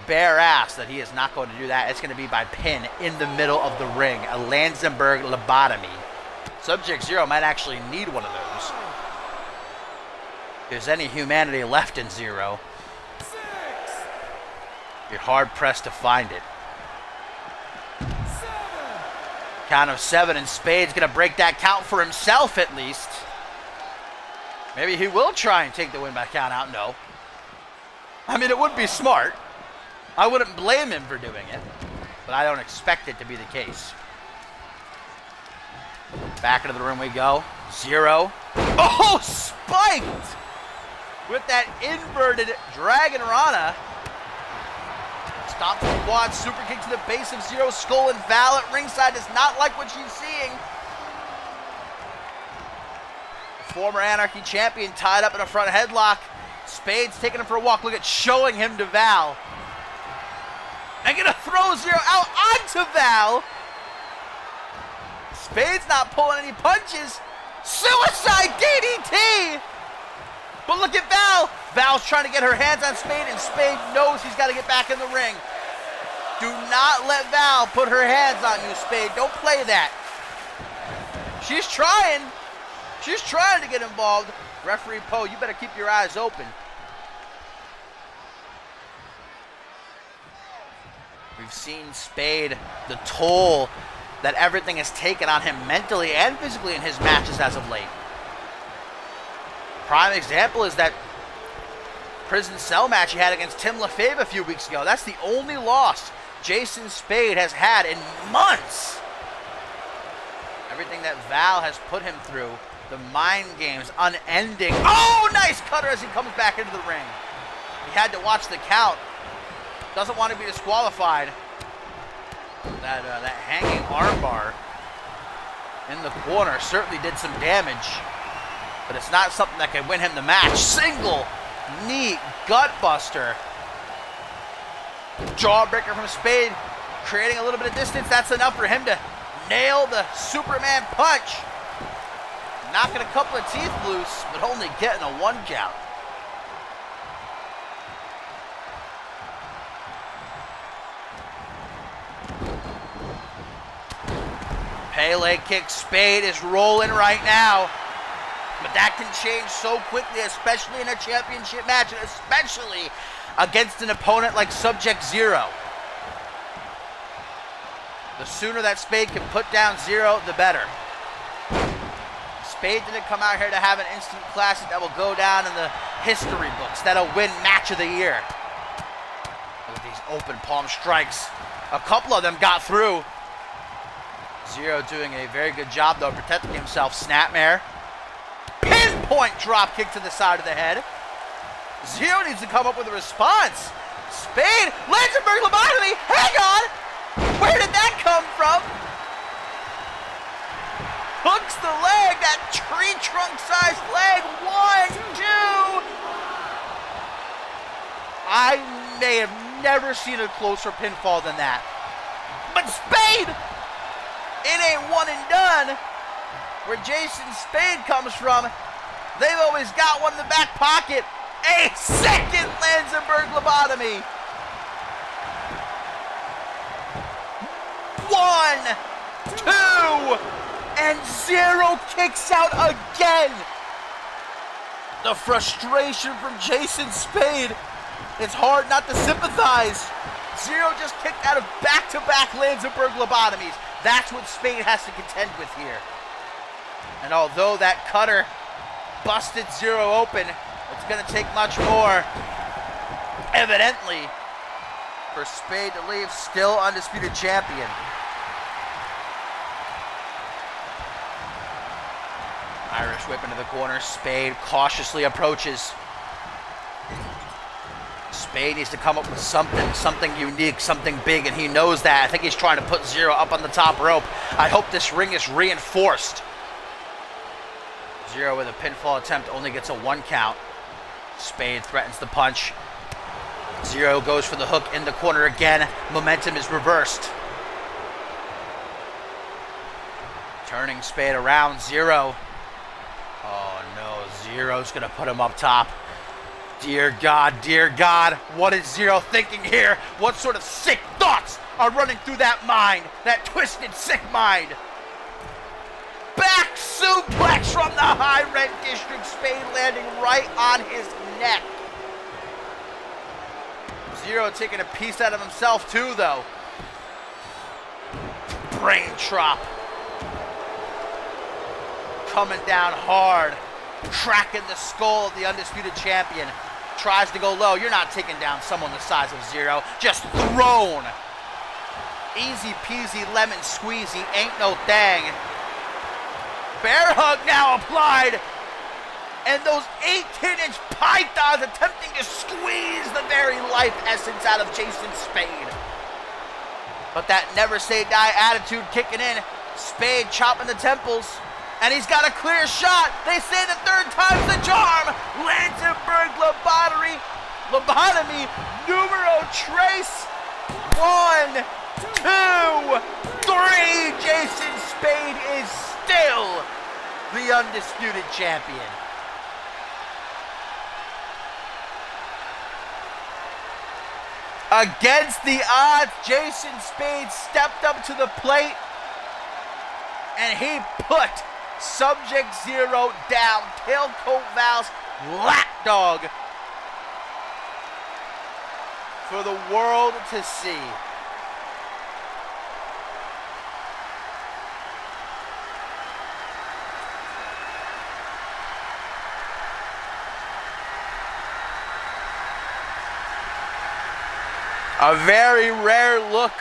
bare ass that he is not going to do that. It's going to be by pin in the middle of the ring. A Lanzenberg lobotomy. Subject Zero might actually need one of those. If there's any humanity left in Zero, you're hard-pressed to find it. Count of 7, and Spade's going to break that count for himself at least. Maybe he will try and take the win by count out. No. I mean, it would be smart. I wouldn't blame him for doing it, but I don't expect it to be the case. Back into the room we go. Zero. Oh, spiked! With that inverted Dragon Rana. Stomps the quad, super kick to the base of Zero skull, and Val at ringside does not like what she's seeing. The former Anarchy champion tied up in a front headlock. Spade's taking him for a walk. Look at showing him to Val. And gonna throw Zero out onto Val. Spade's not pulling any punches. Suicide DDT! But look at Val. Val's trying to get her hands on Spade, and Spade knows he's got to get back in the ring. Do not let Val put her hands on you, Spade. Don't play that. She's trying. She's trying to get involved. Referee Poe, you better keep your eyes open. We've seen Spade, the toll that everything has taken on him mentally and physically in his matches as of late. Prime example is that prison cell match he had against Tim LaFave a few weeks ago. That's the only loss Jason Spade has had in months. Everything that Val has put him through, the mind games, unending. Oh, nice cutter as he comes back into the ring. He had to watch the count. Doesn't want to be disqualified. That hanging armbar in the corner certainly did some damage, but it's not something that can win him the match. Single knee gut buster. Jawbreaker from Spade, creating a little bit of distance. That's enough for him to nail the Superman punch. Knocking a couple of teeth loose, but only getting a 1 count. Pele kick. Spade is rolling right now. But that can change so quickly, especially in a championship match, and especially against an opponent like Sub-Zero. The sooner that Spade can put down Zero, the better. Spade didn't come out here to have an instant classic that will go down in the history books, that'll win match of the year. Look at these open palm strikes. A couple of them got through. Zero doing a very good job, though, protecting himself. Snapmare. Pinpoint drop kick to the side of the head. Zero needs to come up with a response. Spade, Langenberg lobotomy. Hang on. Where did that come from? Hooks the leg, that tree trunk-sized leg. 1, 2. I may have never seen a closer pinfall than that. But Spade, it ain't one and done. Where Jason Spade comes from, they've always got one in the back pocket. A second Langenberg lobotomy. 1, 2, and Zero kicks out again. The frustration from Jason Spade. It's hard not to sympathize. Zero just kicked out of back-to-back Langenberg lobotomies. That's what Spade has to contend with here. And although that cutter busted Zero open, it's going to take much more, evidently, for Spade to leave still undisputed champion. Irish whip into the corner. Spade cautiously approaches. Spade needs to come up with something unique, something big, and he knows that. I think he's trying to put Zero up on the top rope. I hope this ring is reinforced. Zero with a pinfall attempt only gets a 1 count. Spade threatens the punch. Zero goes for the hook in the corner again. Momentum is reversed. Turning Spade around. Zero. Oh no, Zero's gonna put him up top. Dear God, what is Zero thinking here? What sort of sick thoughts are running through that mind? That twisted, sick mind. Back suplex from the high red district. Spade landing right on his neck. Zero taking a piece out of himself too, though. Brain chop. Coming down hard. Cracking the skull of the undisputed champion. Tries to go low. You're not taking down someone the size of Zero. Just thrown. Easy peasy lemon squeezy. Ain't no thing. Bear hug now applied. And those 18-inch pythons attempting to squeeze the very life essence out of Jason Spade. But that never say die attitude kicking in. Spade chopping the temples. And he's got a clear shot. They say the third time's the charm. Langenberg lobotomy, numero trace. 1, 2, 3. Jason Spade is still the undisputed champion. Against the odds, Jason Spade stepped up to the plate and he put Sub-Zero down. Tailcoat Val's lapdog for the world to see. A very rare look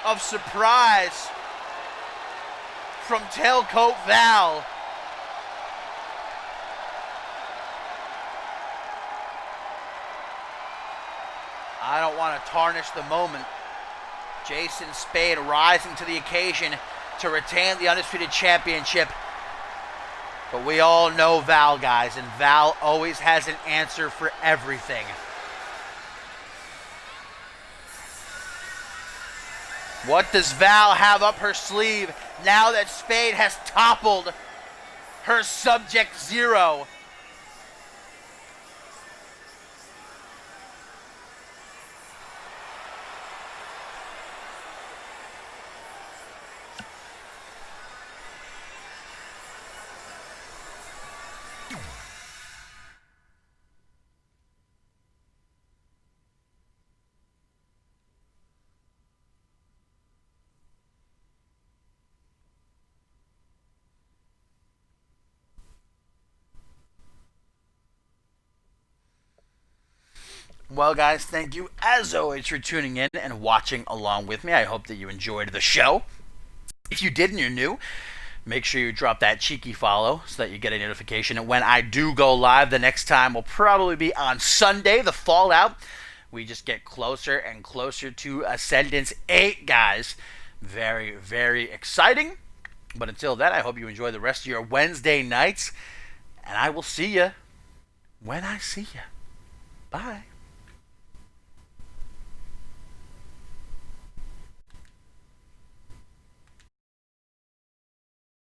of surprise from Tailcoat Val. I don't want to tarnish the moment. Jason Spade rising to the occasion to retain the Undisputed Championship. But we all know Val, guys, and Val always has an answer for everything. What does Val have up her sleeve now that Spade has toppled her Subject Zero? Well, guys, thank you as always for tuning in and watching along with me. I hope that you enjoyed the show. If you did and you're new, make sure you drop that cheeky follow so that you get a notification. And when I do go live, the next time will probably be on Sunday, the Fallout. We just get closer and closer to Ascendance 8, guys. Very, very exciting. But until then, I hope you enjoy the rest of your Wednesday nights. And I will see you when I see you. Bye.